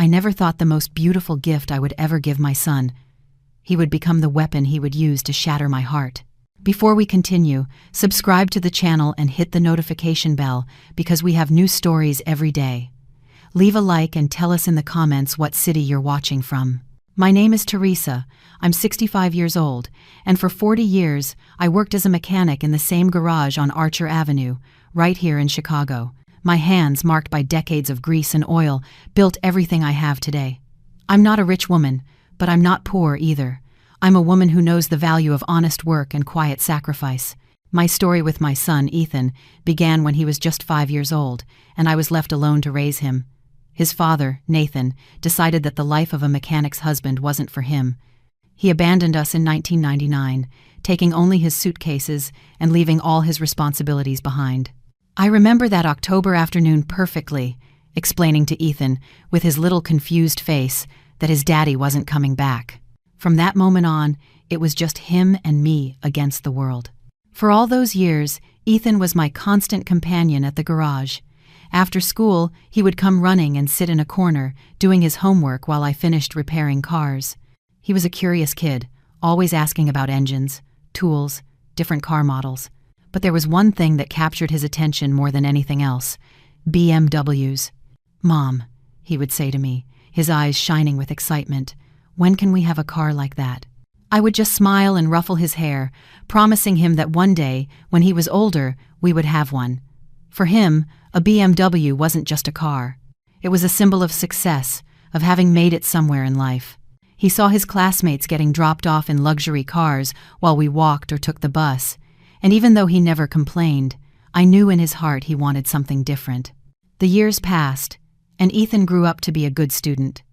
I never thought the most beautiful gift I would ever give my son. He would become the weapon he would use to shatter my heart. Before we continue, subscribe to the channel and hit the notification bell because we have new stories every day. Leave a like and tell us in the comments what city you're watching from. My name is Teresa. I'm 65 years old, and for 40 years, I worked as a mechanic in the same garage on Archer Avenue, right here in Chicago. My hands, marked by decades of grease and oil, built everything I have today. I'm not a rich woman, but I'm not poor either. I'm a woman who knows the value of honest work and quiet sacrifice. My story with my son, Ethan, began when he was just 5 years old, and I was left alone to raise him. His father, Nathan, decided that the life of a mechanic's husband wasn't for him. He abandoned us in 1999, taking only his suitcases and leaving all his responsibilities behind. I remember that October afternoon perfectly, explaining to Ethan, with his little confused face, that his daddy wasn't coming back. From that moment on, it was just him and me against the world. For all those years, Ethan was my constant companion at the garage. After school, he would come running and sit in a corner, doing his homework while I finished repairing cars. He was a curious kid, always asking about engines, tools, different car models. But there was one thing that captured his attention more than anything else: BMWs. "Mom," he would say to me, his eyes shining with excitement, "when can we have a car like that?" I would just smile and ruffle his hair, promising him that one day, when he was older, we would have one. For him, a BMW wasn't just a car. It was a symbol of success, of having made it somewhere in life. He saw his classmates getting dropped off in luxury cars while we walked or took the bus, and even though he never complained, I knew in his heart he wanted something different. The years passed, and Ethan grew up to be a good student.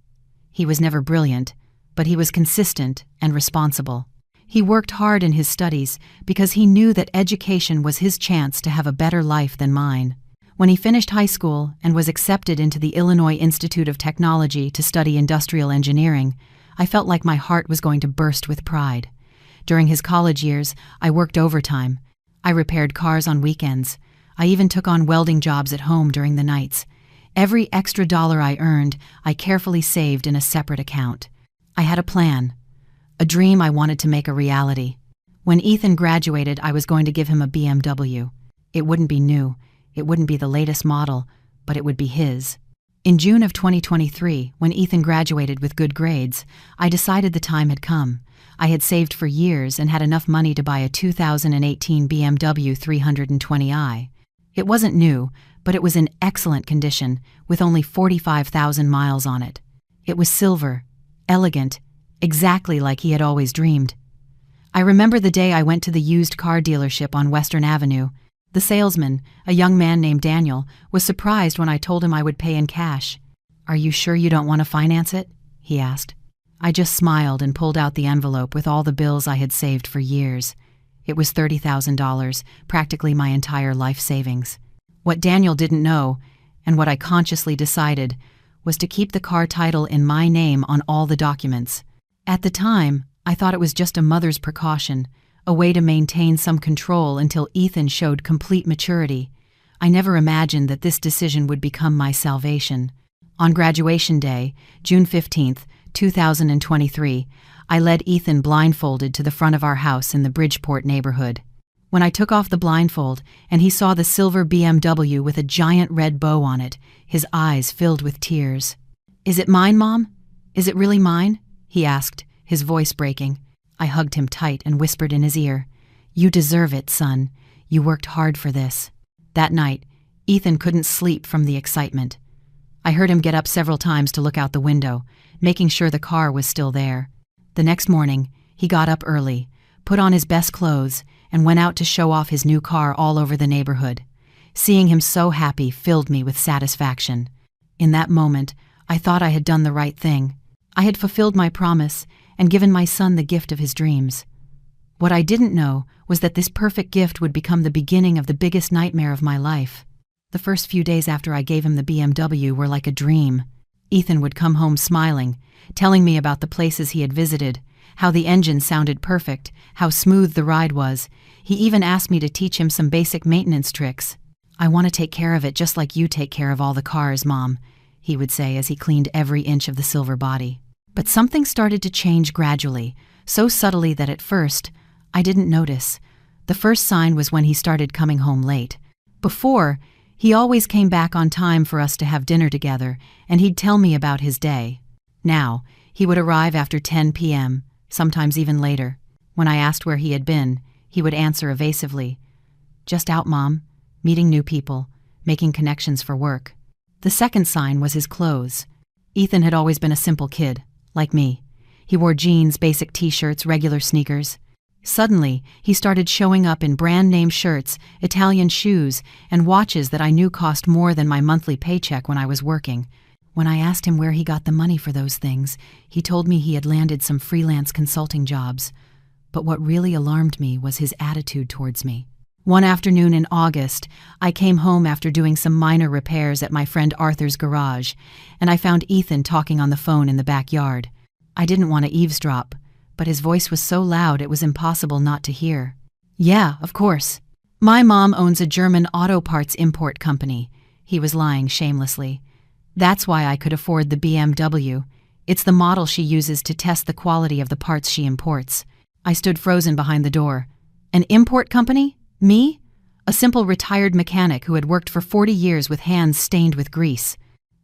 He was never brilliant, but he was consistent and responsible. He worked hard in his studies because he knew that education was his chance to have a better life than mine. When he finished high school and was accepted into the Illinois Institute of Technology to study industrial engineering, I felt like my heart was going to burst with pride. During his college years, I worked overtime. I repaired cars on weekends. I even took on welding jobs at home during the nights. Every extra dollar I earned, I carefully saved in a separate account. I had a plan, a dream I wanted to make a reality. When Ethan graduated, I was going to give him a BMW. It wouldn't be new. It wouldn't be the latest model, but it would be his. In June of 2023, when Ethan graduated with good grades, I decided the time had come. I had saved for years and had enough money to buy a 2018 BMW 320i. It wasn't new, but it was in excellent condition, with only 45,000 miles on it. It was silver, elegant, exactly like he had always dreamed. I remember the day I went to the used car dealership on Western Avenue. The salesman, a young man named Daniel, was surprised when I told him I would pay in cash. "Are you sure you don't want to finance it?" he asked. I just smiled and pulled out the envelope with all the bills I had saved for years. It was $30,000, practically my entire life savings. What Daniel didn't know, and what I consciously decided, was to keep the car title in my name on all the documents. At the time, I thought it was just a mother's precaution, a way to maintain some control until Ethan showed complete maturity. I never imagined that this decision would become my salvation. On graduation day, June 15th, 2023, I led Ethan blindfolded to the front of our house in the Bridgeport neighborhood. When I took off the blindfold and he saw the silver BMW with a giant red bow on it, his eyes filled with tears. "Is it mine, Mom? Is it really mine?" he asked, his voice breaking. I hugged him tight and whispered in his ear, "You deserve it, son. You worked hard for this." That night, Ethan couldn't sleep from the excitement. I heard him get up several times to look out the window, making sure the car was still there. The next morning, he got up early, put on his best clothes, and went out to show off his new car all over the neighborhood. Seeing him so happy filled me with satisfaction. In that moment, I thought I had done the right thing. I had fulfilled my promise and given my son the gift of his dreams. What I didn't know was that this perfect gift would become the beginning of the biggest nightmare of my life. The first few days after I gave him the BMW were like a dream. Ethan would come home smiling, telling me about the places he had visited, how the engine sounded perfect, how smooth the ride was. He even asked me to teach him some basic maintenance tricks. "I want to take care of it just like you take care of all the cars, Mom," he would say as he cleaned every inch of the silver body. But something started to change gradually, so subtly that at first, I didn't notice. The first sign was when he started coming home late. Before, he always came back on time for us to have dinner together, and he'd tell me about his day. Now, he would arrive after 10 p.m., sometimes even later. When I asked where he had been, he would answer evasively, "Just out, Mom, meeting new people, making connections for work." The second sign was his clothes. Ethan had always been a simple kid, like me. He wore jeans, basic t-shirts, regular sneakers. Suddenly, he started showing up in brand-name shirts, Italian shoes, and watches that I knew cost more than my monthly paycheck when I was working. When I asked him where he got the money for those things, he told me he had landed some freelance consulting jobs. But what really alarmed me was his attitude towards me. One afternoon in August, I came home after doing some minor repairs at my friend Arthur's garage, and I found Ethan talking on the phone in the backyard. I didn't want to eavesdrop, but his voice was so loud it was impossible not to hear. "Yeah, of course. My mom owns a German auto parts import company," he was lying shamelessly. "That's why I could afford the BMW. It's the model she uses to test the quality of the parts she imports." I stood frozen behind the door. An import company? Me? A simple retired mechanic who had worked for 40 years with hands stained with grease.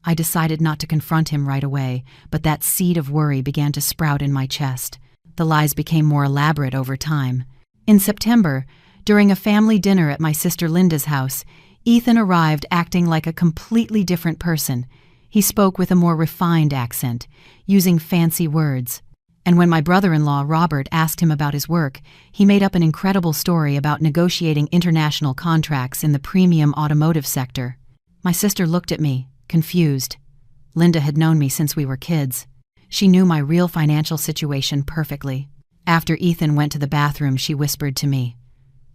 I decided not to confront him right away, but that seed of worry began to sprout in my chest. The lies became more elaborate over time. In September, during a family dinner at my sister Linda's house, Ethan arrived acting like a completely different person. He spoke with a more refined accent, using fancy words. And when my brother-in-law, Robert, asked him about his work, he made up an incredible story about negotiating international contracts in the premium automotive sector. My sister looked at me, confused. Linda had known me since we were kids. She knew my real financial situation perfectly. After Ethan went to the bathroom, she whispered to me,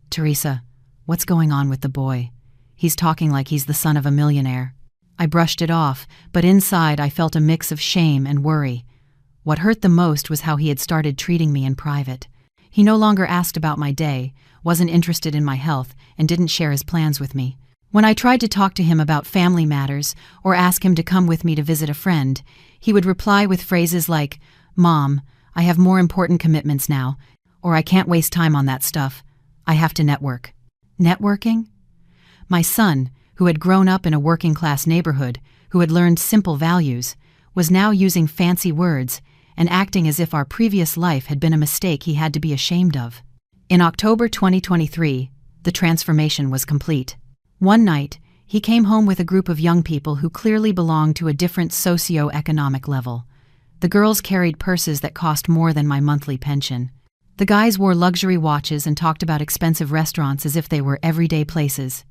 "Teresa, what's going on with the boy? He's talking like he's the son of a millionaire." I brushed it off, but inside I felt a mix of shame and worry. What hurt the most was how he had started treating me in private. He no longer asked about my day, wasn't interested in my health, and didn't share his plans with me. When I tried to talk to him about family matters or ask him to come with me to visit a friend, he would reply with phrases like, "Mom, I have more important commitments now," or "I can't waste time on that stuff. I have to network." Networking? My son, who had grown up in a working-class neighborhood, who had learned simple values, was now using fancy words and acting as if our previous life had been a mistake he had to be ashamed of. In October 2023, the transformation was complete. One night, he came home with a group of young people who clearly belonged to a different socio-economic level. The girls carried purses that cost more than my monthly pension. The guys wore luxury watches and talked about expensive restaurants as if they were everyday places.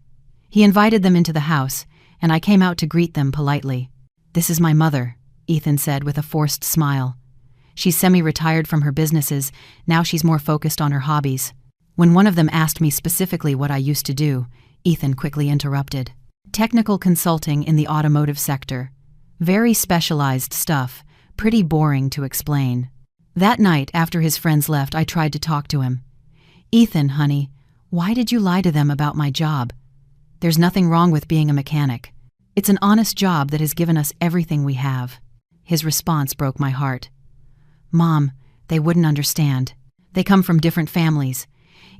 He invited them into the house, and I came out to greet them politely. "This is my mother," Ethan said with a forced smile. "She's semi-retired from her businesses, now she's more focused on her hobbies." When one of them asked me specifically what I used to do, Ethan quickly interrupted. "Technical consulting in the automotive sector. Very specialized stuff, pretty boring to explain." That night, after his friends left, I tried to talk to him. "Ethan, honey, why did you lie to them about my job? There's nothing wrong with being a mechanic. It's an honest job that has given us everything we have." His response broke my heart. "Mom, they wouldn't understand. They come from different families.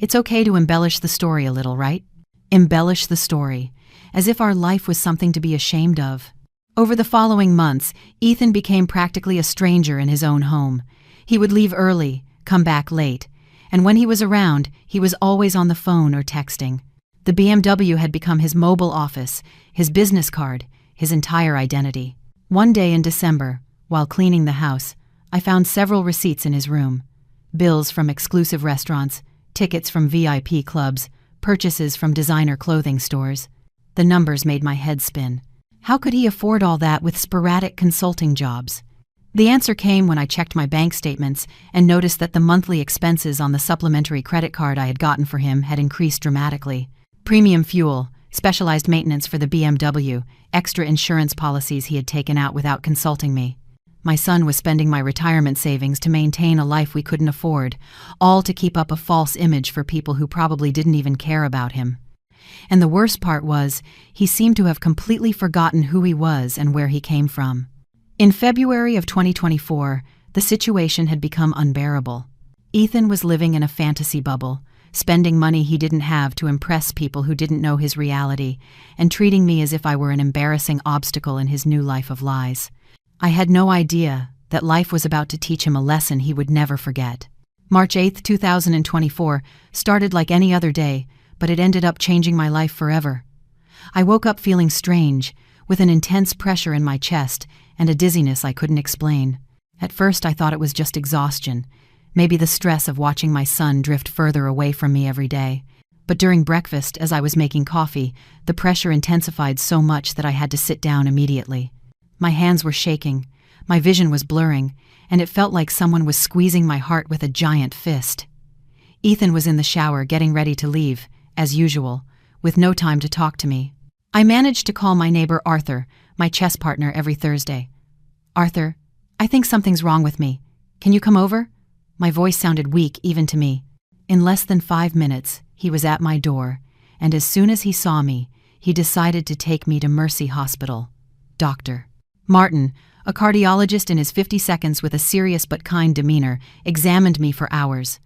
It's okay to embellish the story a little, right? Embellish the story, as if our life was something to be ashamed of." Over the following months, Ethan became practically a stranger in his own home. He would leave early, come back late, and when he was around, he was always on the phone or texting. The BMW had become his mobile office, his business card, his entire identity. One day in December, while cleaning the house, I found several receipts in his room. Bills from exclusive restaurants, tickets from VIP clubs, purchases from designer clothing stores. The numbers made my head spin. How could he afford all that with sporadic consulting jobs? The answer came when I checked my bank statements and noticed that the monthly expenses on the supplementary credit card I had gotten for him had increased dramatically. Premium fuel, specialized maintenance for the BMW, extra insurance policies he had taken out without consulting me. My son was spending my retirement savings to maintain a life we couldn't afford, all to keep up a false image for people who probably didn't even care about him. And the worst part was, he seemed to have completely forgotten who he was and where he came from. In February of 2024, the situation had become unbearable. Ethan was living in a fantasy bubble, spending money he didn't have to impress people who didn't know his reality, and treating me as if I were an embarrassing obstacle in his new life of lies. I had no idea that life was about to teach him a lesson he would never forget. March 8, 2024 started like any other day, but it ended up changing my life forever. I woke up feeling strange, with an intense pressure in my chest and a dizziness I couldn't explain. At first I thought it was just exhaustion, maybe the stress of watching my son drift further away from me every day. But during breakfast, as I was making coffee, the pressure intensified so much that I had to sit down immediately. My hands were shaking, my vision was blurring, and it felt like someone was squeezing my heart with a giant fist. Ethan was in the shower getting ready to leave, as usual, with no time to talk to me. I managed to call my neighbor Arthur, my chess partner, every Thursday. "Arthur, I think something's wrong with me. Can you come over?" My voice sounded weak even to me. In less than 5 minutes, he was at my door, and as soon as he saw me, he decided to take me to Mercy Hospital. Dr. Martin, a cardiologist in his 50s with a serious but kind demeanor, examined me for hours.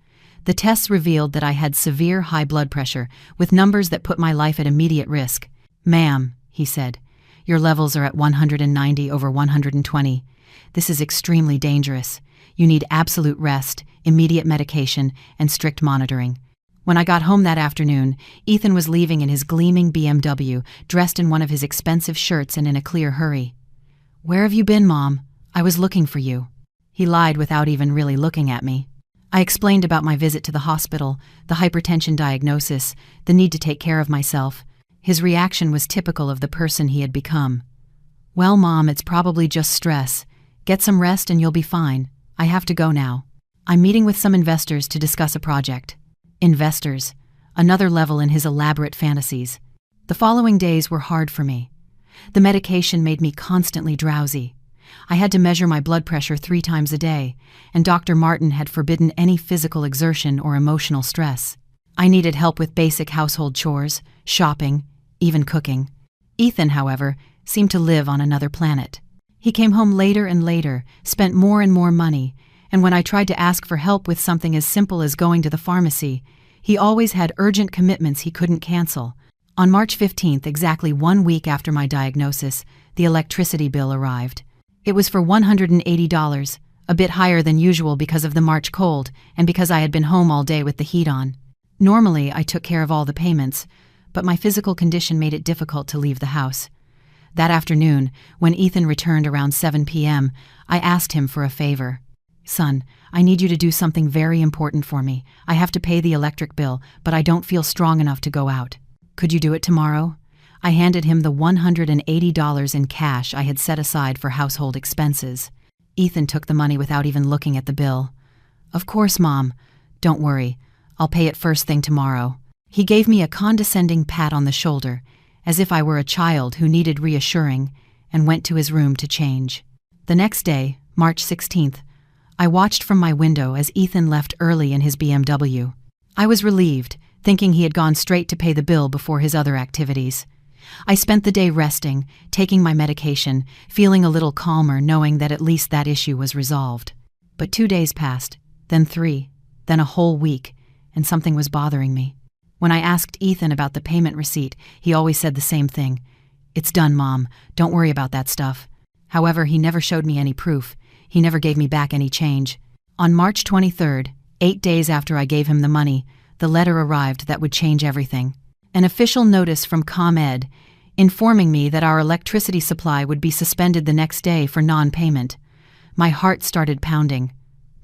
The tests revealed that I had severe high blood pressure, with numbers that put my life at immediate risk. "Ma'am," he said, "your levels are at 190 over 120. This is extremely dangerous. You need absolute rest, immediate medication, and strict monitoring." When I got home that afternoon, Ethan was leaving in his gleaming BMW, dressed in one of his expensive shirts and in a clear hurry. "Where have you been, Mom? I was looking for you." He lied without even really looking at me. I explained about my visit to the hospital, the hypertension diagnosis, the need to take care of myself. His reaction was typical of the person he had become. "Well, Mom, it's probably just stress. Get some rest and you'll be fine. I have to go now. I'm meeting with some investors to discuss a project." Investors, another level in his elaborate fantasies. The following days were hard for me. The medication made me constantly drowsy. I had to measure my blood pressure 3 times a day, and Dr. Martin had forbidden any physical exertion or emotional stress. I needed help with basic household chores, shopping, even cooking. Ethan, however, seemed to live on another planet. He came home later and later, spent more and more money, and when I tried to ask for help with something as simple as going to the pharmacy, he always had urgent commitments he couldn't cancel. On March 15th, exactly 1 week after my diagnosis, the electricity bill arrived. It was for $180, a bit higher than usual because of the March cold and because I had been home all day with the heat on. Normally, I took care of all the payments, but my physical condition made it difficult to leave the house. That afternoon, when Ethan returned around 7 p.m., I asked him for a favor. "Son, I need you to do something very important for me. I have to pay the electric bill, but I don't feel strong enough to go out. Could you do it tomorrow?" I handed him the $180 in cash I had set aside for household expenses. Ethan took the money without even looking at the bill. "Of course, Mom. Don't worry. I'll pay it first thing tomorrow." He gave me a condescending pat on the shoulder, as if I were a child who needed reassuring, and went to his room to change. The next day, March 16th, I watched from my window as Ethan left early in his BMW. I was relieved, thinking he had gone straight to pay the bill before his other activities. I spent the day resting, taking my medication, feeling a little calmer knowing that at least that issue was resolved. But 2 days passed, then 3, then a whole week, and something was bothering me. When I asked Ethan about the payment receipt, he always said the same thing. "It's done, Mom. Don't worry about that stuff." However, he never showed me any proof. He never gave me back any change. On March 23rd, 8 days after I gave him the money, the letter arrived that would change everything. An official notice from ComEd informing me that our electricity supply would be suspended the next day for non-payment. My heart started pounding.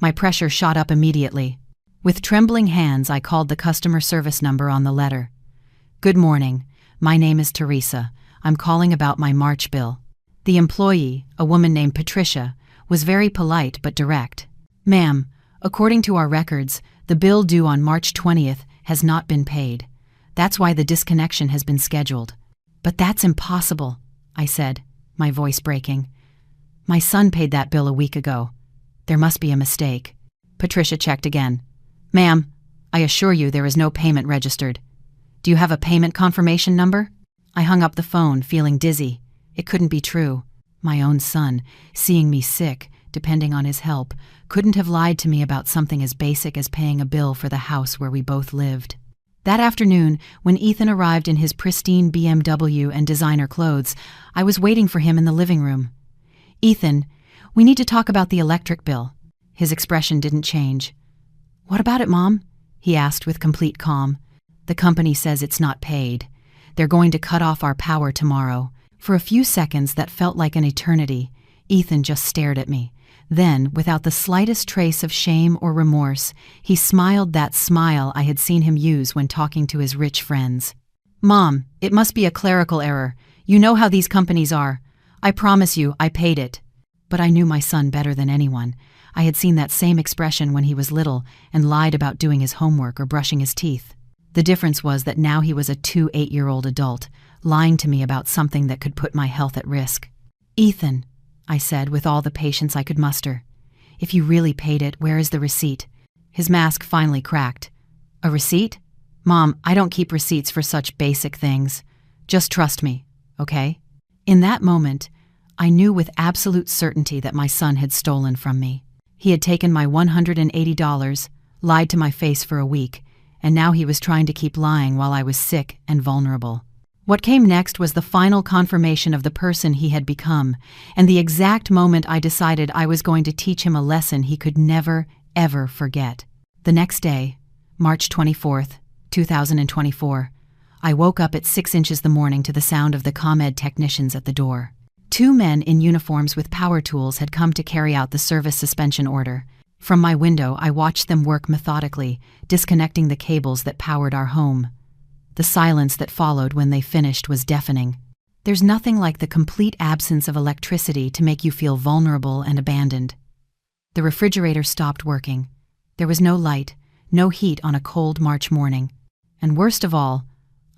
My pressure shot up immediately. With trembling hands, I called the customer service number on the letter. "Good morning. My name is Teresa. I'm calling about my March bill." The employee, a woman named Patricia, was very polite but direct. "Ma'am, according to our records, the bill due on March 20th has not been paid. That's why the disconnection has been scheduled." "But that's impossible," I said, my voice breaking. "My son paid that bill a week ago. There must be a mistake." Patricia checked again. "Ma'am, I assure you there is no payment registered." Do you have a payment confirmation number? I hung up the phone, feeling dizzy. It couldn't be true. My own son, seeing me sick, depending on his help, couldn't have lied to me about something as basic as paying a bill for the house where we both lived. That afternoon, when Ethan arrived in his pristine BMW and designer clothes, I was waiting for him in the living room. "Ethan, we need to talk about the electric bill." His expression didn't change. "What about it, Mom?" he asked with complete calm. "The company says it's not paid. They're going to cut off our power tomorrow." For a few seconds that felt like an eternity, Ethan just stared at me. Then, without the slightest trace of shame or remorse, he smiled that smile I had seen him use when talking to his rich friends. "Mom, it must be a clerical error. You know how these companies are. I promise you, I paid it." But I knew my son better than anyone. I had seen that same expression when he was little and lied about doing his homework or brushing his teeth. The difference was that now he was a 8-year-old adult, lying to me about something that could put my health at risk. "Ethan," I said with all the patience I could muster, "if you really paid it, where is the receipt?" His mask finally cracked. "A receipt? Mom, I don't keep receipts for such basic things. Just trust me, okay?" In that moment, I knew with absolute certainty that my son had stolen from me. He had taken my $180, lied to my face for a week, and now he was trying to keep lying while I was sick and vulnerable. What came next was the final confirmation of the person he had become, and the exact moment I decided I was going to teach him a lesson he could never, ever forget. The next day, March 24th, 2024, I woke up at 6 inches the morning to the sound of the ComEd technicians at the door. 2 men in uniforms with power tools had come to carry out the service suspension order. From my window, I watched them work methodically, disconnecting the cables that powered our home. The silence that followed when they finished was deafening. There's nothing like the complete absence of electricity to make you feel vulnerable and abandoned. The refrigerator stopped working. There was no light, no heat on a cold March morning. And worst of all,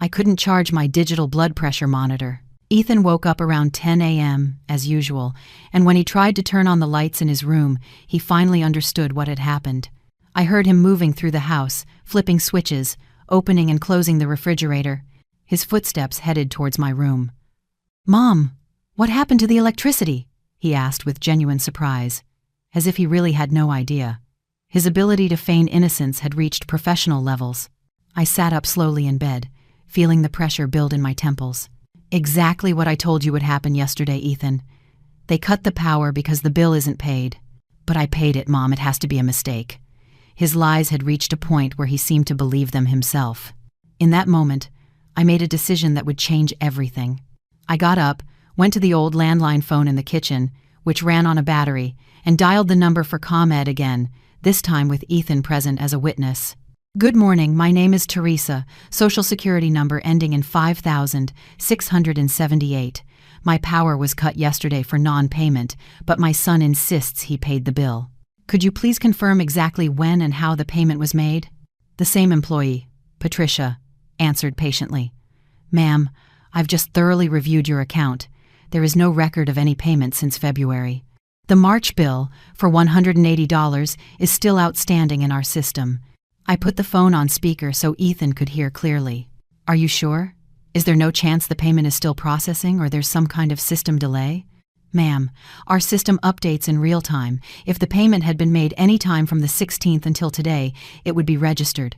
I couldn't charge my digital blood pressure monitor. Ethan woke up around 10 a.m., as usual, and when he tried to turn on the lights in his room, he finally understood what had happened. I heard him moving through the house, flipping switches, opening and closing the refrigerator. His footsteps headed towards my room. "Mom, what happened to the electricity?" he asked with genuine surprise, as if he really had no idea. His ability to feign innocence had reached professional levels. I sat up slowly in bed, feeling the pressure build in my temples. "Exactly what I told you would happen yesterday, Ethan. They cut the power because the bill isn't paid." "But I paid it, Mom. It has to be a mistake." His lies had reached a point where he seemed to believe them himself. In that moment, I made a decision that would change everything. I got up, went to the old landline phone in the kitchen, which ran on a battery, and dialed the number for ComEd again, this time with Ethan present as a witness. "Good morning, my name is Teresa, Social Security number ending in 5678. My power was cut yesterday for non-payment, but my son insists he paid the bill. Could you please confirm exactly when and how the payment was made?" The same employee, Patricia, answered patiently. "Ma'am, I've just thoroughly reviewed your account. There is no record of any payment since February. The March bill, for $180, is still outstanding in our system." I put the phone on speaker so Ethan could hear clearly. "Are you sure? Is there no chance the payment is still processing or there's some kind of system delay?" "Ma'am, our system updates in real time. If the payment had been made any time from the 16th until today, it would be registered.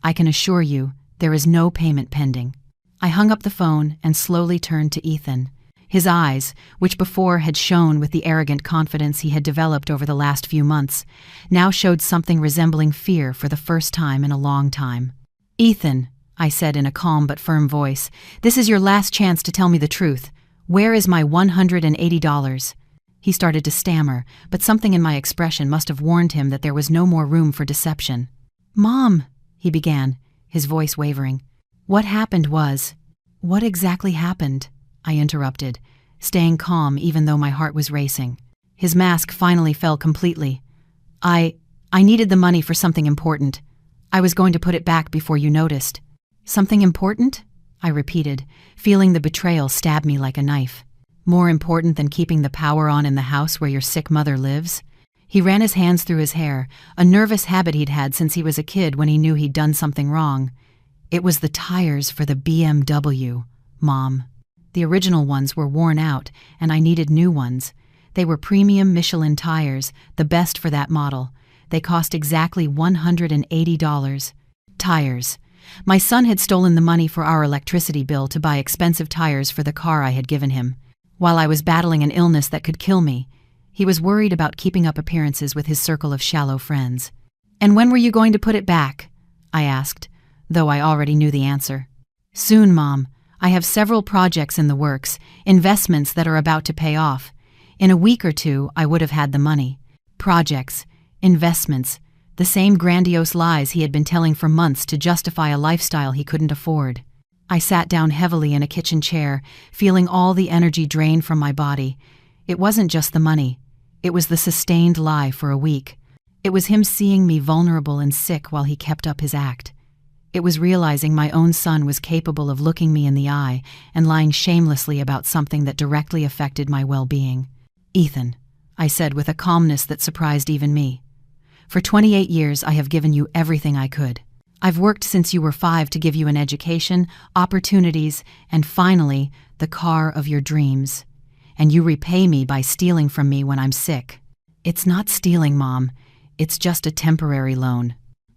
I can assure you, there is no payment pending." I hung up the phone and slowly turned to Ethan. His eyes, which before had shone with the arrogant confidence he had developed over the last few months, now showed something resembling fear for the first time in a long time. "Ethan," I said in a calm but firm voice, "this is your last chance to tell me the truth. Where is my $180? He started to stammer, but something in my expression must have warned him that there was no more room for deception. "Mom," he began, his voice wavering. "What happened was—" "What exactly happened?" I interrupted, staying calm even though my heart was racing. His mask finally fell completely. I needed the money for something important. I was going to put it back before you noticed." "Something important?" I repeated, feeling the betrayal stab me like a knife. "More important than keeping the power on in the house where your sick mother lives?" He ran his hands through his hair, a nervous habit he'd had since he was a kid when he knew he'd done something wrong. It was the tires for the BMW, Mom. The original ones were worn out, and I needed new ones. They were premium Michelin tires, the best for that model. They cost exactly $180. Tires. My son had stolen the money for our electricity bill to buy expensive tires for the car I had given him. While I was battling an illness that could kill me, he was worried about keeping up appearances with his circle of shallow friends. "And when were you going to put it back?" I asked, though I already knew the answer. "Soon, Mom. I have several projects in the works, investments that are about to pay off. In a week or two, I would have had the money." Projects, investments, the same grandiose lies he had been telling for months to justify a lifestyle he couldn't afford. I sat down heavily in a kitchen chair, feeling all the energy drain from my body. It wasn't just the money. It was the sustained lie for a week. It was him seeing me vulnerable and sick while he kept up his act. It was realizing my own son was capable of looking me in the eye and lying shamelessly about something that directly affected my well-being. "Ethan," I said with a calmness that surprised even me, "for 28 years I have given you everything I could. I've worked since you were 5 to give you an education, opportunities, and finally, the car of your dreams. And you repay me by stealing from me when I'm sick." "It's not stealing, Mom. It's just a temporary loan."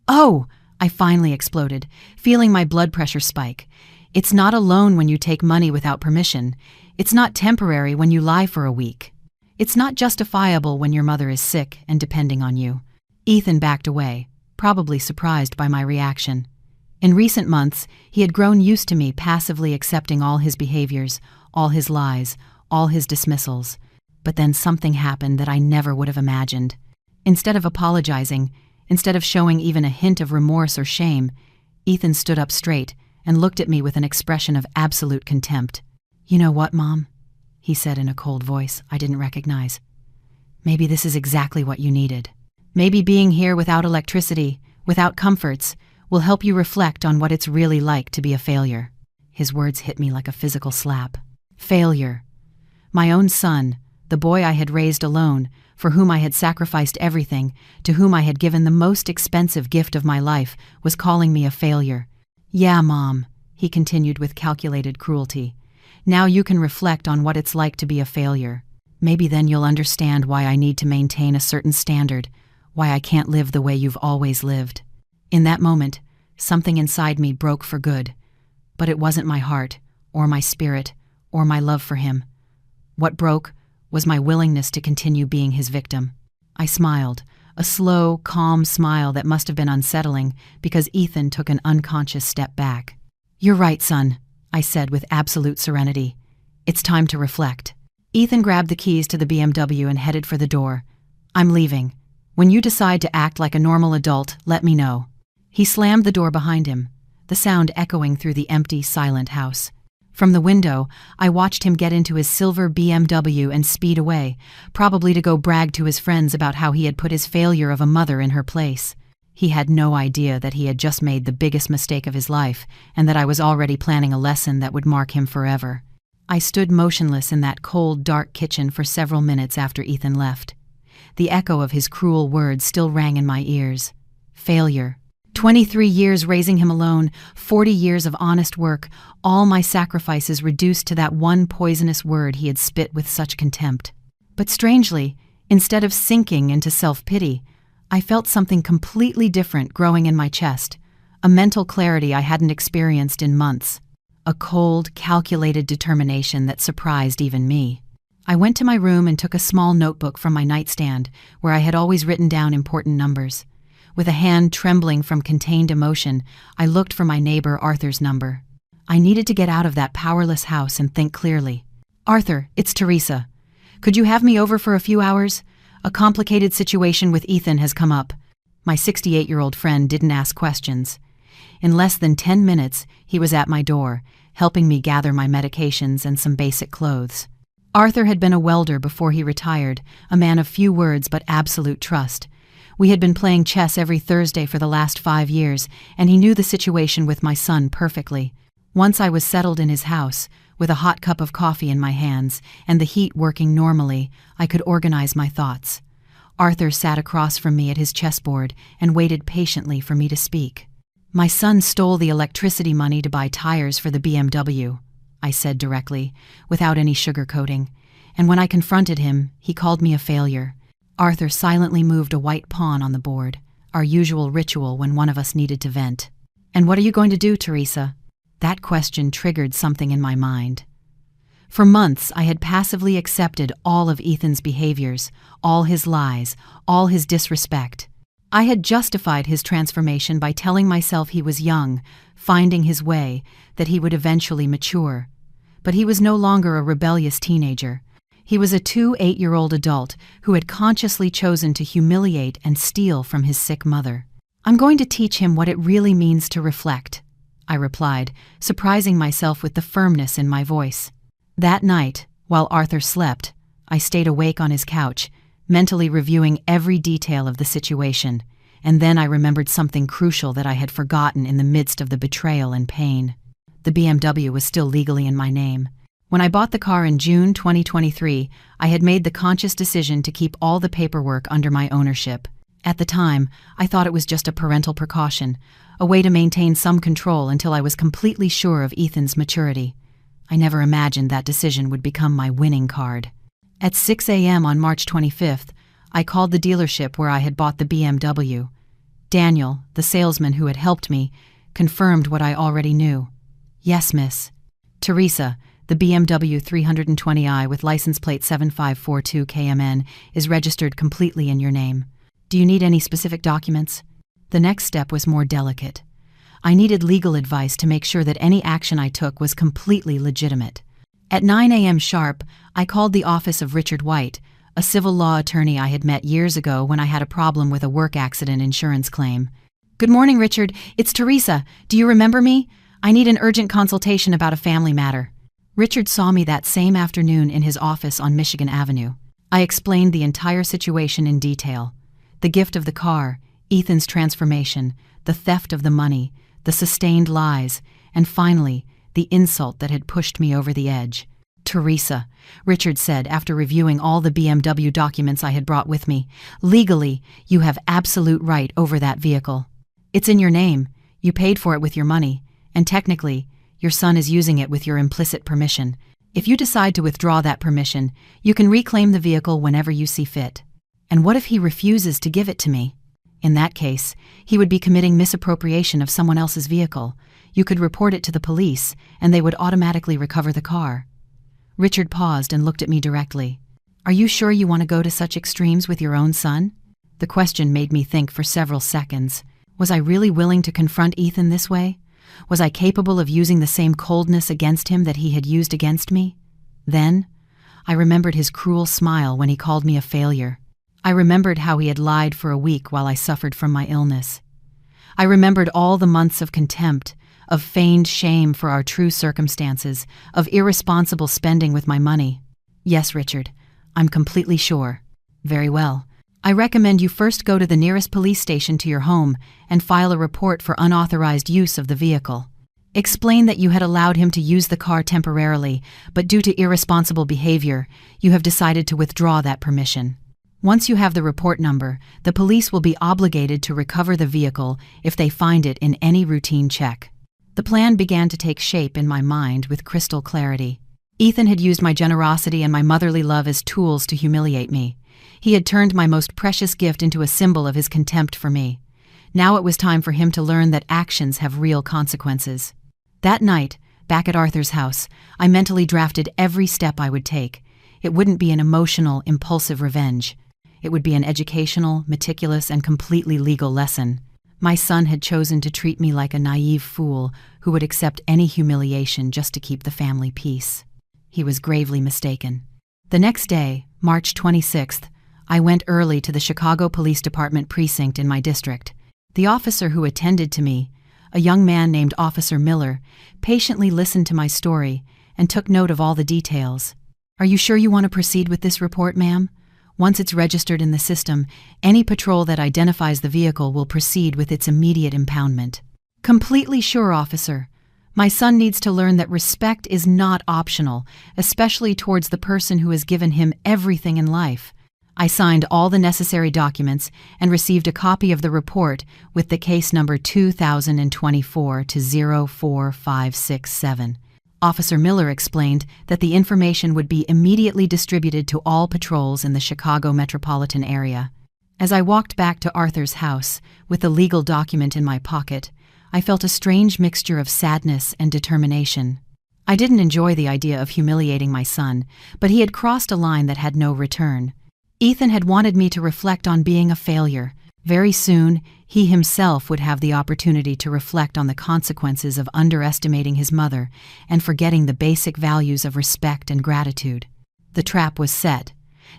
"Oh!" I finally exploded, feeling my blood pressure spike. "It's not a loan when you take money without permission. It's not temporary when you lie for a week. It's not justifiable when your mother is sick and depending on you." Ethan backed away, probably surprised by my reaction. In recent months, he had grown used to me passively accepting all his behaviors, all his lies, all his dismissals. But then something happened that I never would have imagined. Instead of apologizing, instead of showing even a hint of remorse or shame, Ethan stood up straight and looked at me with an expression of absolute contempt. "You know what, Mom?" he said in a cold voice I didn't recognize. "Maybe this is exactly what you needed. Maybe being here without electricity, without comforts, will help you reflect on what it's really like to be a failure." His words hit me like a physical slap. Failure. My own son, the boy I had raised alone, for whom I had sacrificed everything, to whom I had given the most expensive gift of my life, was calling me a failure. "Yeah, Mom," he continued with calculated cruelty. "Now you can reflect on what it's like to be a failure. Maybe then you'll understand why I need to maintain a certain standard, why I can't live the way you've always lived." In that moment, something inside me broke for good. But it wasn't my heart, or my spirit, or my love for him. What broke was my willingness to continue being his victim. I smiled, a slow, calm smile that must have been unsettling because Ethan took an unconscious step back. "You're right, son," I said with absolute serenity. "It's time to reflect." Ethan grabbed the keys to the BMW and headed for the door. "I'm leaving. When you decide to act like a normal adult, let me know." He slammed the door behind him, the sound echoing through the empty, silent house. From the window, I watched him get into his silver BMW and speed away, probably to go brag to his friends about how he had put his failure of a mother in her place. He had no idea that he had just made the biggest mistake of his life, and that I was already planning a lesson that would mark him forever. I stood motionless in that cold, dark kitchen for several minutes after Ethan left. The echo of his cruel words still rang in my ears. Failure. 23 years raising him alone, 40 years of honest work, all my sacrifices reduced to that one poisonous word he had spit with such contempt. But strangely, instead of sinking into self-pity, I felt something completely different growing in my chest, a mental clarity I hadn't experienced in months, a cold, calculated determination that surprised even me. I went to my room and took a small notebook from my nightstand, where I had always written down important numbers. With a hand trembling from contained emotion, I looked for my neighbor Arthur's number. I needed to get out of that powerless house and think clearly. "Arthur, it's Teresa. Could you have me over for a few hours? A complicated situation with Ethan has come up." My 68-year-old friend didn't ask questions. In less than 10 minutes, he was at my door, helping me gather my medications and some basic clothes. Arthur had been a welder before he retired, a man of few words but absolute trust. We had been playing chess every Thursday for the last 5 years, and he knew the situation with my son perfectly. Once I was settled in his house, with a hot cup of coffee in my hands and the heat working normally, I could organize my thoughts. Arthur sat across from me at his chessboard and waited patiently for me to speak. My son stole the electricity money to buy tires for the BMW, I said directly, without any sugarcoating, and when I confronted him, he called me a failure. Arthur silently moved a white pawn on the board, our usual ritual when one of us needed to vent. "And what are you going to do, Teresa?" That question triggered something in my mind. For months, I had passively accepted all of Ethan's behaviors, all his lies, all his disrespect. I had justified his transformation by telling myself he was young, finding his way, that he would eventually mature. But he was no longer a rebellious teenager. He was a 8-year-old adult who had consciously chosen to humiliate and steal from his sick mother. "I'm going to teach him what it really means to reflect," I replied, surprising myself with the firmness in my voice. That night, while Arthur slept, I stayed awake on his couch, mentally reviewing every detail of the situation, and then I remembered something crucial that I had forgotten in the midst of the betrayal and pain. The BMW was still legally in my name. When I bought the car in June 2023, I had made the conscious decision to keep all the paperwork under my ownership. At the time, I thought it was just a parental precaution, a way to maintain some control until I was completely sure of Ethan's maturity. I never imagined that decision would become my winning card. At 6 a.m. on March 25th, I called the dealership where I had bought the BMW. Daniel, the salesman who had helped me, confirmed what I already knew. "Yes, miss. Teresa, the BMW 320i with license plate 7542 KMN is registered completely in your name. Do you need any specific documents?" The next step was more delicate. I needed legal advice to make sure that any action I took was completely legitimate. At 9 a.m. sharp, I called the office of Richard White, a civil law attorney I had met years ago when I had a problem with a work accident insurance claim. "Good morning, Richard. It's Teresa. Do you remember me? I need an urgent consultation about a family matter." Richard saw me that same afternoon in his office on Michigan Avenue. I explained the entire situation in detail. The gift of the car, Ethan's transformation, the theft of the money, the sustained lies, and finally, the insult that had pushed me over the edge. "Teresa," Richard said after reviewing all the BMW documents I had brought with me, "legally, you have absolute right over that vehicle. It's in your name, you paid for it with your money, and technically, your son is using it with your implicit permission. If you decide to withdraw that permission, you can reclaim the vehicle whenever you see fit. And what if he refuses to give it to me? In that case, he would be committing misappropriation of someone else's vehicle. You could report it to the police, and they would automatically recover the car." Richard paused and looked at me directly. "Are you sure you want to go to such extremes with your own son?" The question made me think for several seconds. Was I really willing to confront Ethan this way? Was I capable of using the same coldness against him that he had used against me? Then, I remembered his cruel smile when he called me a failure. I remembered how he had lied for a week while I suffered from my illness. I remembered all the months of contempt, of feigned shame for our true circumstances, of irresponsible spending with my money. "Yes, Richard, I'm completely sure." "Very well. I recommend you first go to the nearest police station to your home and file a report for unauthorized use of the vehicle. Explain that you had allowed him to use the car temporarily, but due to irresponsible behavior, you have decided to withdraw that permission. Once you have the report number, the police will be obligated to recover the vehicle if they find it in any routine check." The plan began to take shape in my mind with crystal clarity. Ethan had used my generosity and my motherly love as tools to humiliate me. He had turned my most precious gift into a symbol of his contempt for me. Now it was time for him to learn that actions have real consequences. That night, back at Arthur's house, I mentally drafted every step I would take. It wouldn't be an emotional, impulsive revenge. It would be an educational, meticulous, and completely legal lesson. My son had chosen to treat me like a naive fool who would accept any humiliation just to keep the family peace. He was gravely mistaken. The next day, March 26th, I went early to the Chicago Police Department precinct in my district. The officer who attended to me, a young man named Officer Miller, patiently listened to my story and took note of all the details. "Are you sure you want to proceed with this report, ma'am? Once it's registered in the system, any patrol that identifies the vehicle will proceed with its immediate impoundment." "Completely sure, officer. My son needs to learn that respect is not optional, especially towards the person who has given him everything in life. I signed all the necessary documents and received a copy of the report with the case number 2024 to 04567. Officer Miller explained that the information would be immediately distributed to all patrols in the Chicago metropolitan area. As I walked back to Arthur's house, with the legal document in my pocket, I felt a strange mixture of sadness and determination. I didn't enjoy the idea of humiliating my son, but he had crossed a line that had no return. Ethan had wanted me to reflect on being a failure. Very soon, he himself would have the opportunity to reflect on the consequences of underestimating his mother and forgetting the basic values of respect and gratitude. The trap was set.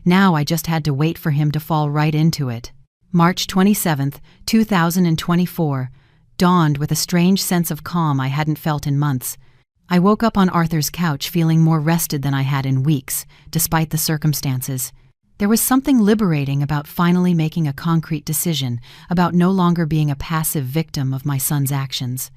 Now I just had to wait for him to fall right into it. March 27, 2024, dawned with a strange sense of calm I hadn't felt in months. I woke up on Arthur's couch feeling more rested than I had in weeks, despite the circumstances. There was something liberating about finally making a concrete decision, about no longer being a passive victim of my son's actions.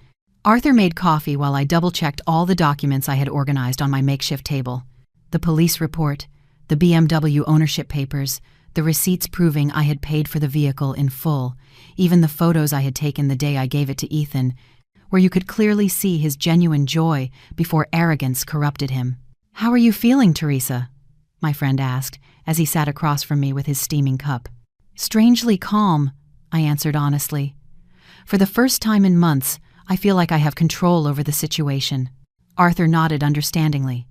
Arthur made coffee while I double-checked all the documents I had organized on my makeshift table. The police report, the BMW ownership papers, the receipts proving I had paid for the vehicle in full, even the photos I had taken the day I gave it to Ethan, where you could clearly see his genuine joy before arrogance corrupted him. "How are you feeling, Teresa?" my friend asked, as he sat across from me with his steaming cup. "Strangely calm," I answered honestly. "For the first time in months, I feel like I have control over the situation." Arthur nodded understandingly.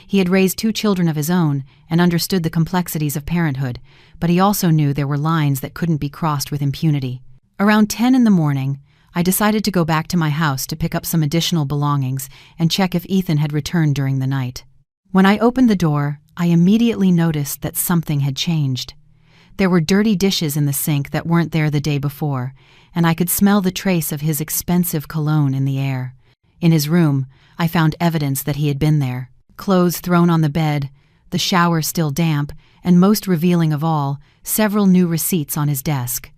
He had raised 2 children of his own and understood the complexities of parenthood, but he also knew there were lines that couldn't be crossed with impunity. Around 10 in the morning, I decided to go back to my house to pick up some additional belongings and check if Ethan had returned during the night. When I opened the door, I immediately noticed that something had changed. There were dirty dishes in the sink that weren't there the day before, and I could smell the trace of his expensive cologne in the air. In his room, I found evidence that he had been there. Clothes thrown on the bed, the shower still damp, and most revealing of all, several new receipts on his desk.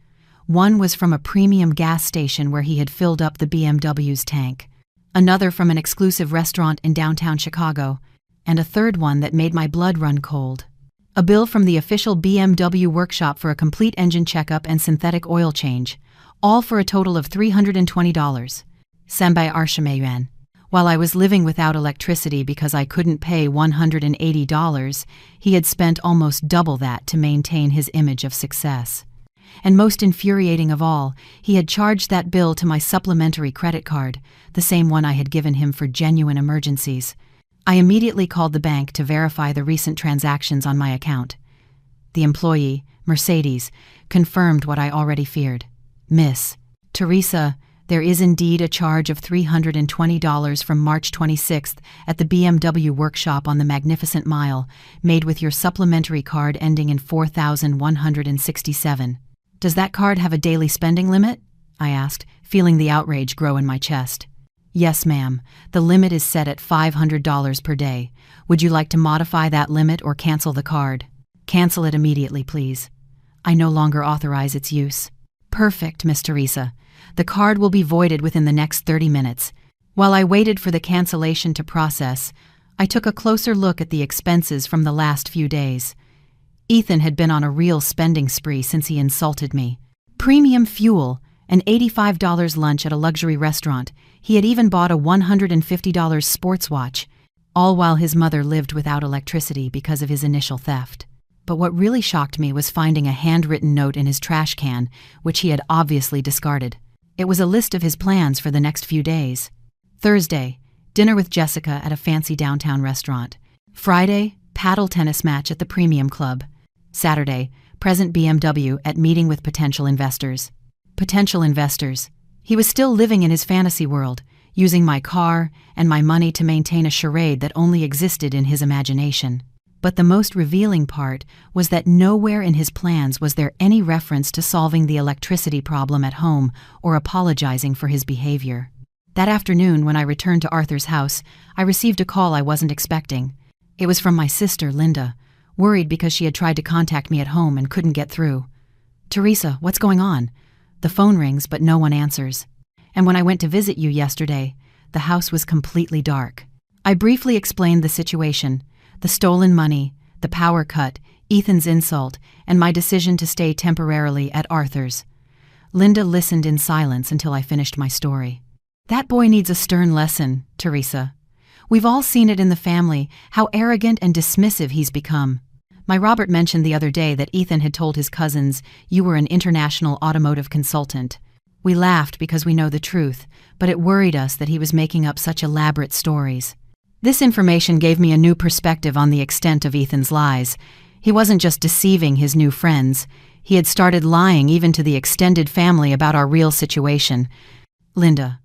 One was from a premium gas station where he had filled up the BMW's tank. Another from an exclusive restaurant in downtown Chicago, and a third one that made my blood run cold. A bill from the official BMW workshop for a complete engine checkup and synthetic oil change, all for a total of $320. Senbai Arshameyuan. While I was living without electricity because I couldn't pay $180, he had spent almost double that to maintain his image of success. And most infuriating of all, he had charged that bill to my supplementary credit card, the same one I had given him for genuine emergencies. I immediately called the bank to verify the recent transactions on my account. The employee, Mercedes, confirmed what I already feared. "Miss Teresa, there is indeed a charge of $320 from March 26th at the BMW workshop on the Magnificent Mile, made with your supplementary card ending in 4167. Does that card have a daily spending limit?" I asked, feeling the outrage grow in my chest. "Yes, ma'am. The limit is set at $500 per day. Would you like to modify that limit or cancel the card?" "Cancel it immediately, please. I no longer authorize its use." "Perfect, Miss Teresa. The card will be voided within the next 30 minutes. While I waited for the cancellation to process, I took a closer look at the expenses from the last few days. Ethan had been on a real spending spree since he insulted me. Premium fuel, an $85 lunch at a luxury restaurant. He had even bought a $150 sports watch, all while his mother lived without electricity because of his initial theft. But what really shocked me was finding a handwritten note in his trash can, which he had obviously discarded. It was a list of his plans for the next few days. Thursday, dinner with Jessica at a fancy downtown restaurant. Friday, paddle tennis match at the Premium Club. Saturday, present BMW at meeting with potential investors. Potential investors. He was still living in his fantasy world, using my car and my money to maintain a charade that only existed in his imagination. But the most revealing part was that nowhere in his plans was there any reference to solving the electricity problem at home or apologizing for his behavior. That afternoon, when I returned to Arthur's house, I received a call I wasn't expecting. It was from my sister, Linda, worried because she had tried to contact me at home and couldn't get through. "Teresa, what's going on?" The phone rings, but no one answers. "And when I went to visit you yesterday, the house was completely dark." I briefly explained the situation. The stolen money, the power cut, Ethan's insult, and my decision to stay temporarily at Arthur's. Linda listened in silence until I finished my story. That boy needs a stern lesson, Teresa. We've all seen it in the family, how arrogant and dismissive he's become. My Robert mentioned the other day that Ethan had told his cousins, "You were an international automotive consultant." We laughed because we know the truth, but it worried us that he was making up such elaborate stories. This information gave me a new perspective on the extent of Ethan's lies. He wasn't just deceiving his new friends. He had started lying even to the extended family about our real situation. "Linda,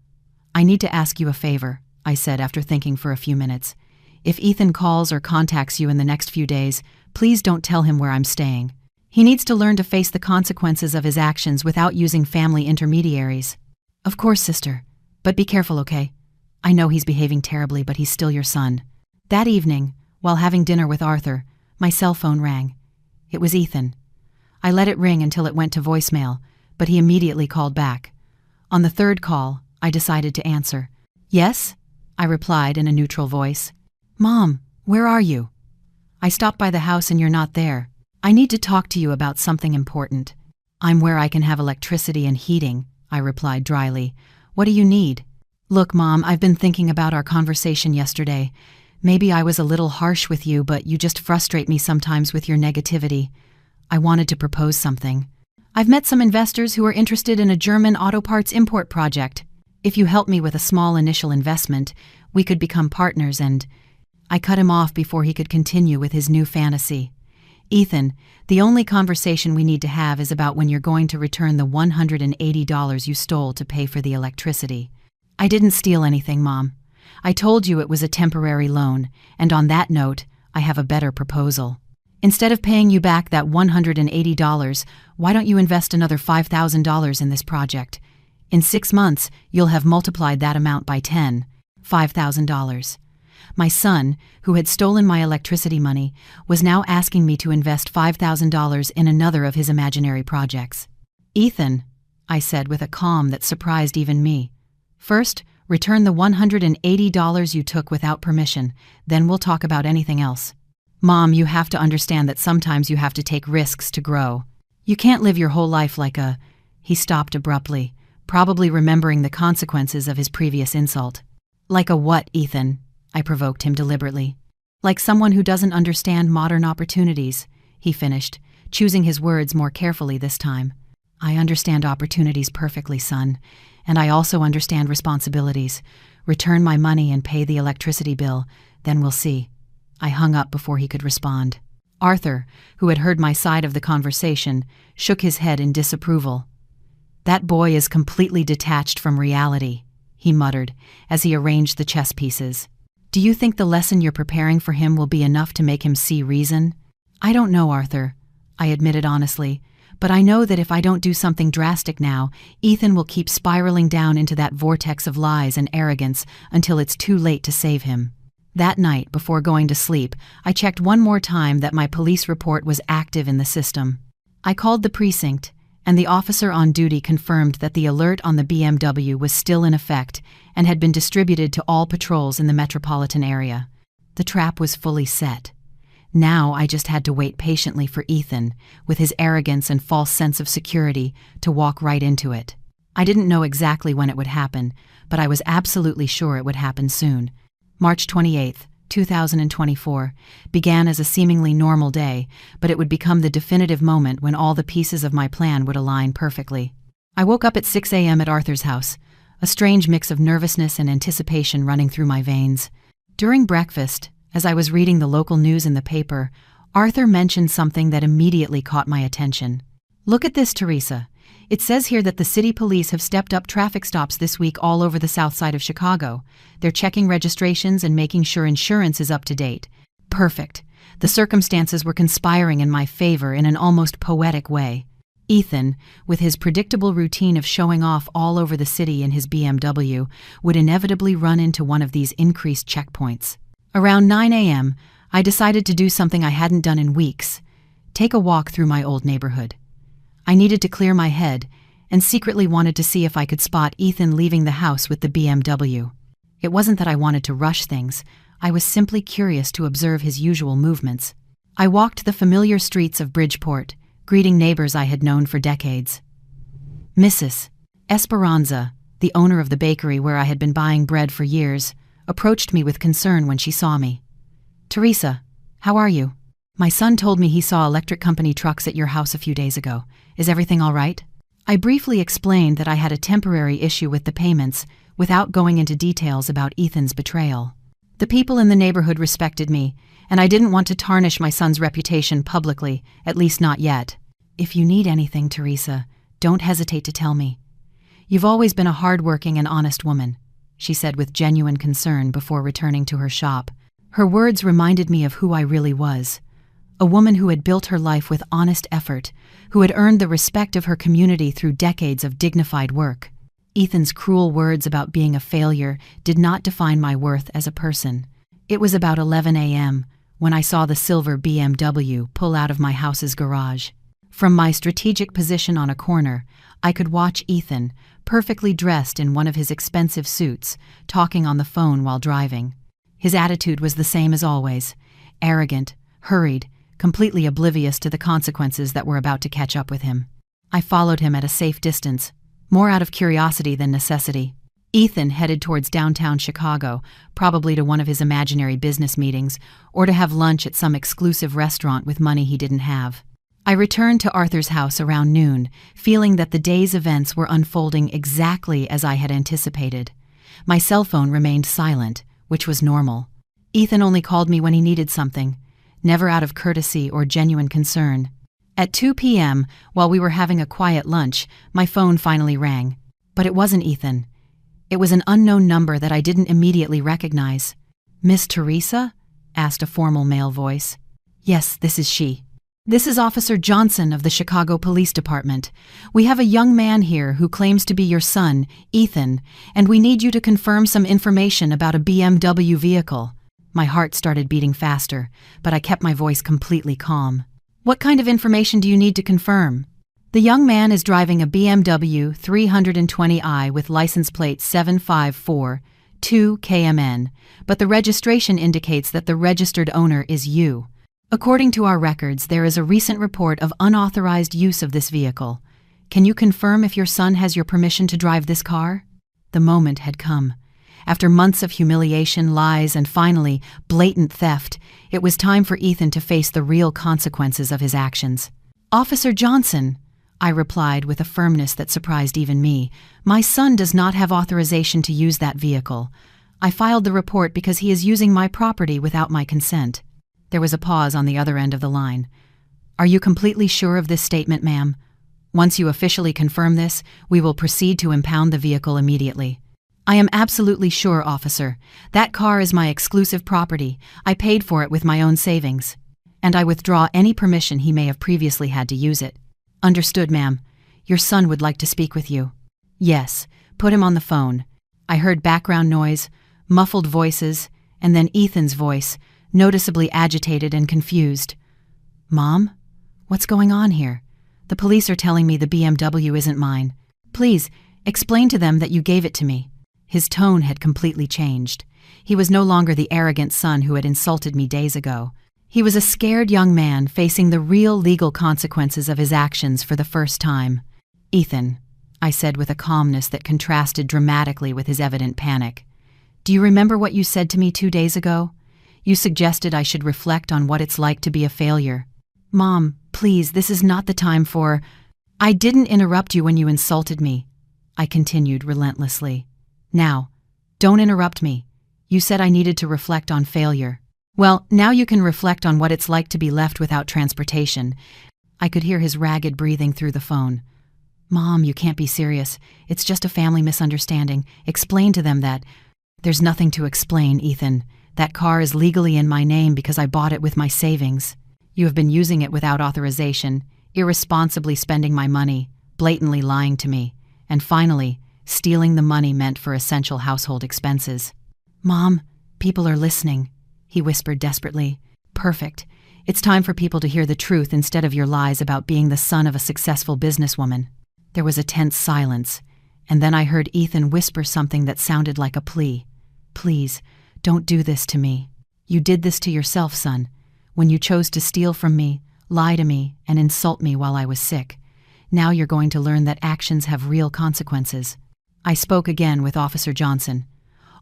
I need to ask you a favor," I said after thinking for a few minutes. "If Ethan calls or contacts you in the next few days, please don't tell him where I'm staying. He needs to learn to face the consequences of his actions without using family intermediaries." "Of course, sister. But be careful, okay? I know he's behaving terribly, but he's still your son." That evening, while having dinner with Arthur, my cell phone rang. It was Ethan. I let it ring until it went to voicemail, but he immediately called back. On the third call, I decided to answer. "Yes?" I replied in a neutral voice. "Mom, where are you?" "I stopped by the house and you're not there. I need to talk to you about something important." "I'm where I can have electricity and heating," I replied dryly. "What do you need?" "Look, Mom, I've been thinking about our conversation yesterday. Maybe I was a little harsh with you, but you just frustrate me sometimes with your negativity. I wanted to propose something. I've met some investors who are interested in a German auto parts import project. If you help me with a small initial investment, we could become partners and—" I cut him off before he could continue with his new fantasy. "Ethan, the only conversation we need to have is about when you're going to return the $180 you stole to pay for the electricity." "I didn't steal anything, Mom. I told you it was a temporary loan, and on that note, I have a better proposal. Instead of paying you back that $180, why don't you invest another $5,000 in this project? In 6 months, you'll have multiplied that amount by 10, $5,000. My son, who had stolen my electricity money, was now asking me to invest $5,000 in another of his imaginary projects. "Ethan," I said with a calm that surprised even me, "first, return the $180 you took without permission, then we'll talk about anything else. Mom, you have to understand that sometimes you have to take risks to grow. You can't live your whole life like a—" He stopped abruptly, probably remembering the consequences of his previous insult. "Like a what, Ethan?" I provoked him deliberately. "Like someone who doesn't understand modern opportunities," he finished, choosing his words more carefully this time. "I understand opportunities perfectly, son, and I also understand responsibilities. Return my money and pay the electricity bill, then we'll see." I hung up before he could respond. Arthur, who had heard my side of the conversation, shook his head in disapproval. "That boy is completely detached from reality," he muttered as he arranged the chess pieces. "Do you think the lesson you're preparing for him will be enough to make him see reason?" "I don't know, Arthur," I admitted honestly, "but I know that if I don't do something drastic now, Ethan will keep spiraling down into that vortex of lies and arrogance until it's too late to save him." That night, before going to sleep, I checked one more time that my police report was active in the system. I called the precinct, and the officer on duty confirmed that the alert on the BMW was still in effect and had been distributed to all patrols in the metropolitan area. The trap was fully set. Now I just had to wait patiently for Ethan, with his arrogance and false sense of security, to walk right into it. I didn't know exactly when it would happen, but I was absolutely sure it would happen soon. March 28, 2024, began as a seemingly normal day, but it would become the definitive moment when all the pieces of my plan would align perfectly. I woke up at 6 a.m. at Arthur's house, a strange mix of nervousness and anticipation running through my veins. During breakfast, as I was reading the local news in the paper, Arthur mentioned something that immediately caught my attention. "Look at this, Teresa. It says here that the city police have stepped up traffic stops this week all over the south side of Chicago. They're checking registrations and making sure insurance is up to date." Perfect. The circumstances were conspiring in my favor in an almost poetic way. Ethan, with his predictable routine of showing off all over the city in his BMW, would inevitably run into one of these increased checkpoints. Around 9 a.m., I decided to do something I hadn't done in weeks: take a walk through my old neighborhood. I needed to clear my head, and secretly wanted to see if I could spot Ethan leaving the house with the BMW. It wasn't that I wanted to rush things, I was simply curious to observe his usual movements. I walked the familiar streets of Bridgeport, greeting neighbors I had known for decades. Mrs. Esperanza, the owner of the bakery where I had been buying bread for years, approached me with concern when she saw me. "Teresa, how are you? My son told me he saw electric company trucks at your house a few days ago. Is everything all right?" I briefly explained that I had a temporary issue with the payments without going into details about Ethan's betrayal. The people in the neighborhood respected me, and I didn't want to tarnish my son's reputation publicly, at least not yet. "If you need anything, Teresa, don't hesitate to tell me. You've always been a hard-working and honest woman," she said with genuine concern before returning to her shop. Her words reminded me of who I really was. A woman who had built her life with honest effort, who had earned the respect of her community through decades of dignified work. Ethan's cruel words about being a failure did not define my worth as a person. It was about 11 a.m. when I saw the silver BMW pull out of my house's garage. From my strategic position on a corner, I could watch Ethan, perfectly dressed in one of his expensive suits, talking on the phone while driving. His attitude was the same as always, arrogant, hurried, completely oblivious to the consequences that were about to catch up with him. I followed him at a safe distance, more out of curiosity than necessity. Ethan headed towards downtown Chicago, probably to one of his imaginary business meetings, or to have lunch at some exclusive restaurant with money he didn't have. I returned to Arthur's house around noon, feeling that the day's events were unfolding exactly as I had anticipated. My cell phone remained silent, which was normal. Ethan only called me when he needed something, never out of courtesy or genuine concern. At 2 p.m., while we were having a quiet lunch, my phone finally rang. But it wasn't Ethan. It was an unknown number that I didn't immediately recognize. "Miss Teresa?" asked a formal male voice. "Yes, this is she." "This is Officer Johnson of the Chicago Police Department. We have a young man here who claims to be your son, Ethan, and we need you to confirm some information about a BMW vehicle." My heart started beating faster, but I kept my voice completely calm. "What kind of information do you need to confirm?" "The young man is driving a BMW 320i with license plate 754-2KMN, but the registration indicates that the registered owner is you. According to our records, there is a recent report of unauthorized use of this vehicle. Can you confirm if your son has your permission to drive this car?" The moment had come. After months of humiliation, lies, and finally, blatant theft, it was time for Ethan to face the real consequences of his actions. "Officer Johnson," I replied with a firmness that surprised even me, "my son does not have authorization to use that vehicle. I filed the report because he is using my property without my consent." There was a pause on the other end of the line. "Are you completely sure of this statement, ma'am? Once you officially confirm this, we will proceed to impound the vehicle immediately." "I am absolutely sure, officer. That car is my exclusive property. I paid for it with my own savings. And I withdraw any permission he may have previously had to use it." "Understood, ma'am. Your son would like to speak with you." "Yes, put him on the phone." I heard background noise, muffled voices, and then Ethan's voice, noticeably agitated and confused. "Mom? What's going on here? The police are telling me the BMW isn't mine. Please, explain to them that you gave it to me." His tone had completely changed. He was no longer the arrogant son who had insulted me days ago. He was a scared young man facing the real legal consequences of his actions for the first time. "Ethan," I said with a calmness that contrasted dramatically with his evident panic, "do you remember what you said to me 2 days ago? You suggested I should reflect on what it's like to be a failure." "Mom, please, this is not the time for—" "I didn't interrupt you when you insulted me," I continued relentlessly. "Now, don't interrupt me. You said I needed to reflect on failure. Well, now you can reflect on what it's like to be left without transportation." I could hear his ragged breathing through the phone. "Mom, you can't be serious. It's just a family misunderstanding. Explain to them that—" "There's nothing to explain, Ethan. That car is legally in my name because I bought it with my savings. You have been using it without authorization, irresponsibly spending my money, blatantly lying to me, and finally, stealing the money meant for essential household expenses." "Mom, people are listening," he whispered desperately. "Perfect. It's time for people to hear the truth instead of your lies about being the son of a successful businesswoman." There was a tense silence, and then I heard Ethan whisper something that sounded like a plea. "Please, don't do this to me. You did this to yourself, son. When you chose to steal from me, lie to me, and insult me while I was sick. Now you're going to learn that actions have real consequences. I spoke again with Officer Johnson.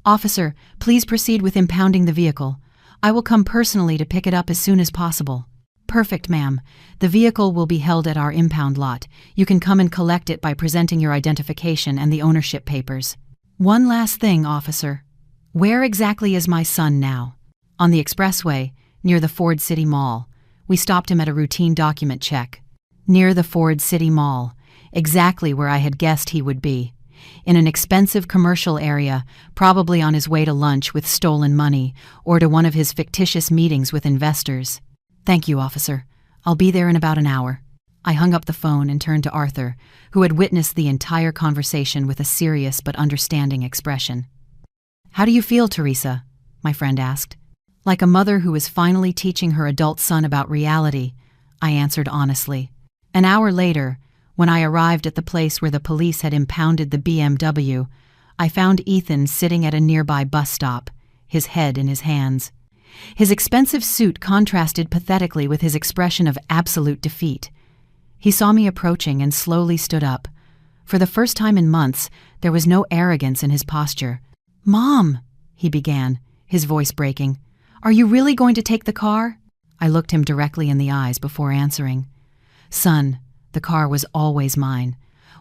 Officer, please proceed with impounding the vehicle. I will come personally to pick it up as soon as possible. Perfect, ma'am. The vehicle will be held at our impound lot. You can come and collect it by presenting your identification and the ownership papers. One last thing, officer. Where exactly is my son now? On the expressway, near the Ford City Mall. We stopped him at a routine document check. Near the Ford City Mall, exactly where I had guessed he would be. In an expensive commercial area, probably on his way to lunch with stolen money or to one of his fictitious meetings with investors. Thank you, officer. I'll be there in about an hour. I hung up the phone and turned to Arthur, who had witnessed the entire conversation with a serious but understanding expression. How do you feel, Teresa? My friend asked. Like a mother who is finally teaching her adult son about reality, I answered honestly. An hour later, when I arrived at the place where the police had impounded the BMW, I found Ethan sitting at a nearby bus stop, his head in his hands. His expensive suit contrasted pathetically with his expression of absolute defeat. He saw me approaching and slowly stood up. For the first time in months, there was no arrogance in his posture. "Mom," he began, his voice breaking. "Are you really going to take the car?" I looked him directly in the eyes before answering. "Son, the car was always mine.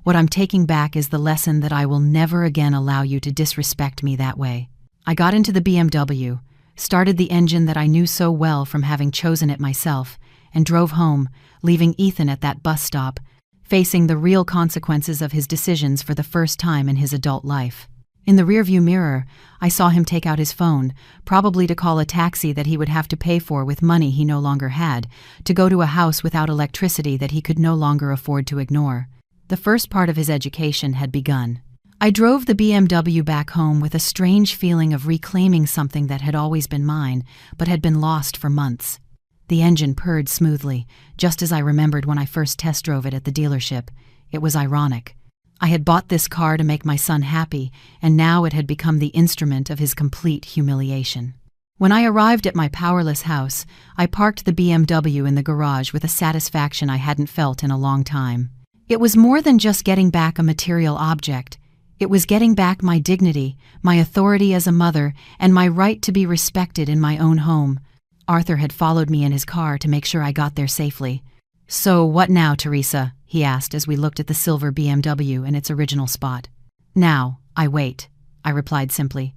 What I'm taking back is the lesson that I will never again allow you to disrespect me that way." I got into the BMW, started the engine that I knew so well from having chosen it myself, and drove home, leaving Ethan at that bus stop, facing the real consequences of his decisions for the first time in his adult life. In the rearview mirror, I saw him take out his phone, probably to call a taxi that he would have to pay for with money he no longer had, to go to a house without electricity that he could no longer afford to ignore. The first part of his education had begun. I drove the BMW back home with a strange feeling of reclaiming something that had always been mine, but had been lost for months. The engine purred smoothly, just as I remembered when I first test drove it at the dealership. It was ironic. I had bought this car to make my son happy, and now it had become the instrument of his complete humiliation. When I arrived at my powerless house, I parked the BMW in the garage with a satisfaction I hadn't felt in a long time. It was more than just getting back a material object. It was getting back my dignity, my authority as a mother, and my right to be respected in my own home. Arthur had followed me in his car to make sure I got there safely. "So what now, Teresa?" he asked as we looked at the silver BMW in its original spot. "Now, I wait," I replied simply.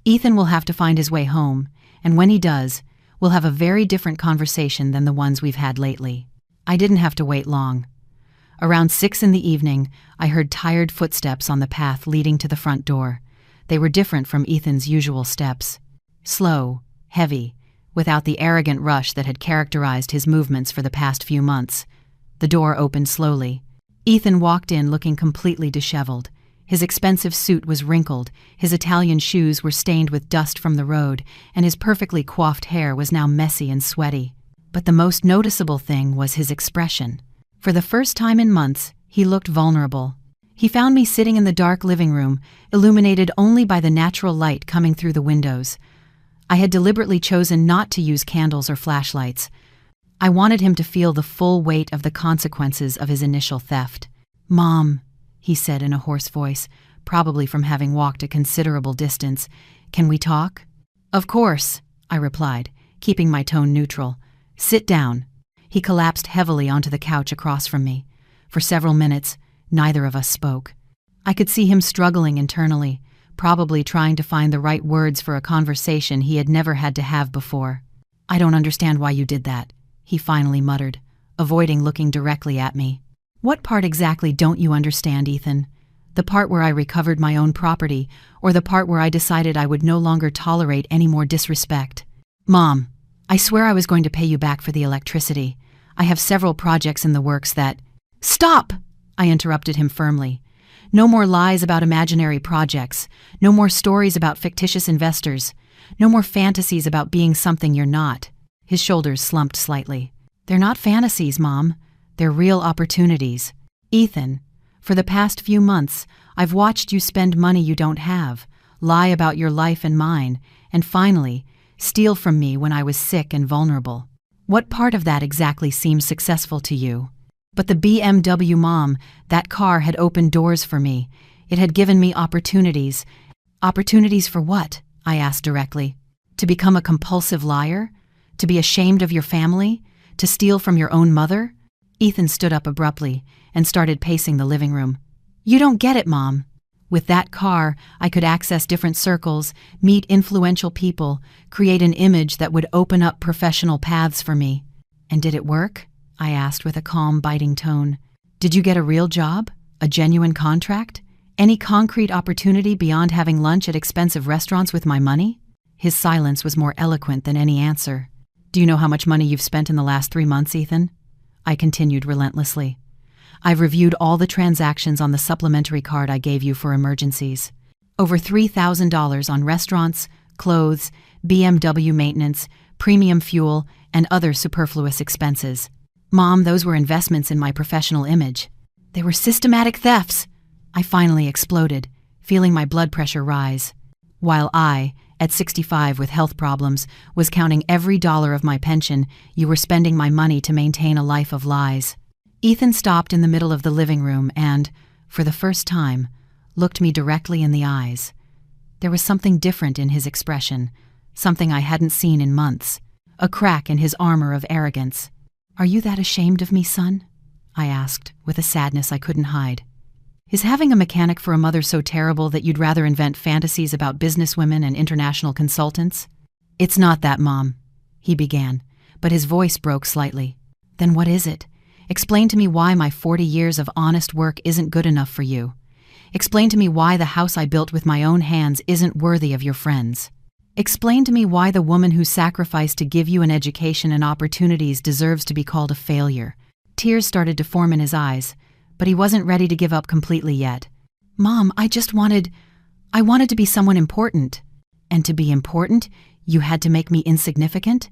"Ethan will have to find his way home, and when he does, we'll have a very different conversation than the ones we've had lately." I didn't have to wait long. Around 6 in the evening, I heard tired footsteps on the path leading to the front door. They were different from Ethan's usual steps. Slow, heavy, without the arrogant rush that had characterized his movements for the past few months. The door opened slowly. Ethan walked in looking completely disheveled. His expensive suit was wrinkled, his Italian shoes were stained with dust from the road, and his perfectly coiffed hair was now messy and sweaty. But the most noticeable thing was his expression. For the first time in months, he looked vulnerable. He found me sitting in the dark living room, illuminated only by the natural light coming through the windows. I had deliberately chosen not to use candles or flashlights. I wanted him to feel the full weight of the consequences of his initial theft. "Mom," he said in a hoarse voice, probably from having walked a considerable distance, "can we talk?" "Of course," I replied, keeping my tone neutral. "Sit down." He collapsed heavily onto the couch across from me. For several minutes, neither of us spoke. I could see him struggling internally, probably trying to find the right words for a conversation he had never had to have before. "I don't understand why you did that," he finally muttered, avoiding looking directly at me. "What part exactly don't you understand, Ethan? The part where I recovered my own property, or the part where I decided I would no longer tolerate any more disrespect?" "Mom, I swear I was going to pay you back for the electricity. I have several projects in the works that—" "Stop!" I interrupted him firmly. "No more lies about imaginary projects. No more stories about fictitious investors. No more fantasies about being something you're not." His shoulders slumped slightly. "They're not fantasies, Mom. They're real opportunities. Ethan, for the past few months, I've watched you spend money you don't have, lie about your life and mine, and finally, steal from me when I was sick and vulnerable. What part of that exactly seems successful to you? But the BMW, Mom, that car had opened doors for me. It had given me opportunities. Opportunities for what? I asked directly. To become a compulsive liar? To be ashamed of your family? To steal from your own mother? Ethan stood up abruptly and started pacing the living room. You don't get it, Mom. With that car, I could access different circles, meet influential people, create an image that would open up professional paths for me. And did it work? I asked with a calm, biting tone. Did you get a real job? A genuine contract? Any concrete opportunity beyond having lunch at expensive restaurants with my money? His silence was more eloquent than any answer. Do you know how much money you've spent in the last 3 months, Ethan? I continued relentlessly. I've reviewed all the transactions on the supplementary card I gave you for emergencies. Over $3,000 on restaurants, clothes, BMW maintenance, premium fuel, and other superfluous expenses. Mom, those were investments in my professional image. They were systematic thefts. I finally exploded, feeling my blood pressure rise. While I, at 65 with health problems, was counting every dollar of my pension, you were spending my money to maintain a life of lies. Ethan stopped in the middle of the living room and, for the first time, looked me directly in the eyes. There was something different in his expression, something I hadn't seen in months, a crack in his armor of arrogance. Are you that ashamed of me, son? I asked, with a sadness I couldn't hide. Is having a mechanic for a mother so terrible that you'd rather invent fantasies about businesswomen and international consultants? It's not that, Mom, he began, but his voice broke slightly. Then what is it? Explain to me why my 40 years of honest work isn't good enough for you. Explain to me why the house I built with my own hands isn't worthy of your friends. Explain to me why the woman who sacrificed to give you an education and opportunities deserves to be called a failure. Tears started to form in his eyes, but he wasn't ready to give up completely yet. Mom, I wanted to be someone important. And to be important, you had to make me insignificant?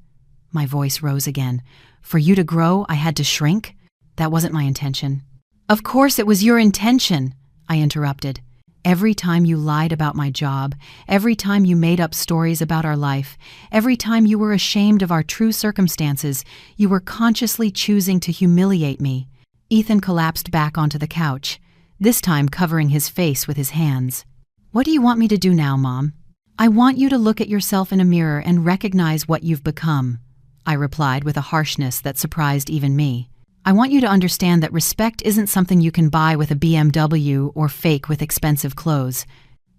My voice rose again. For you to grow, I had to shrink? That wasn't my intention. Of course it was your intention, I interrupted. Every time you lied about my job, every time you made up stories about our life, every time you were ashamed of our true circumstances, you were consciously choosing to humiliate me. Ethan collapsed back onto the couch, this time covering his face with his hands. What do you want me to do now, Mom? I want you to look at yourself in a mirror and recognize what you've become, I replied with a harshness that surprised even me. I want you to understand that respect isn't something you can buy with a BMW or fake with expensive clothes.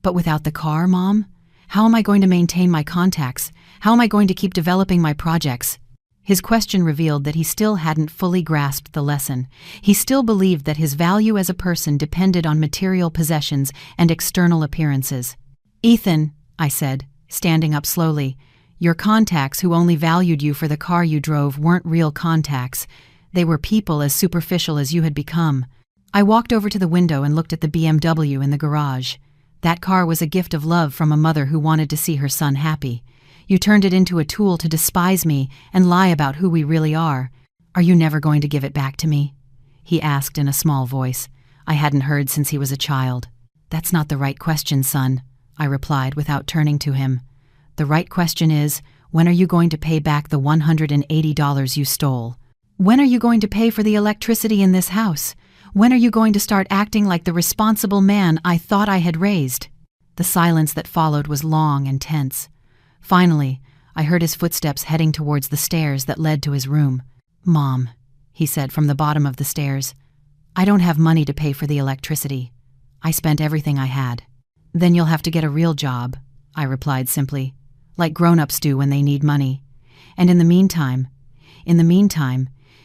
But without the car, Mom? How am I going to maintain my contacts? How am I going to keep developing my projects? His question revealed that he still hadn't fully grasped the lesson. He still believed that his value as a person depended on material possessions and external appearances. Ethan, I said, standing up slowly, your contacts who only valued you for the car you drove weren't real contacts. They were people as superficial as you had become. I walked over to the window and looked at the BMW in the garage. That car was a gift of love from a mother who wanted to see her son happy. You turned it into a tool to despise me and lie about who we really are. Are you never going to give it back to me? He asked in a small voice I hadn't heard since he was a child. That's not the right question, son, I replied without turning to him. The right question is, when are you going to pay back the $180 you stole? When are you going to pay for the electricity in this house? When are you going to start acting like the responsible man I thought I had raised? The silence that followed was long and tense. Finally, I heard his footsteps heading towards the stairs that led to his room. Mom, he said from the bottom of the stairs, I don't have money to pay for the electricity. I spent everything I had. Then you'll have to get a real job, I replied simply, like grown-ups do when they need money. And in the meantime,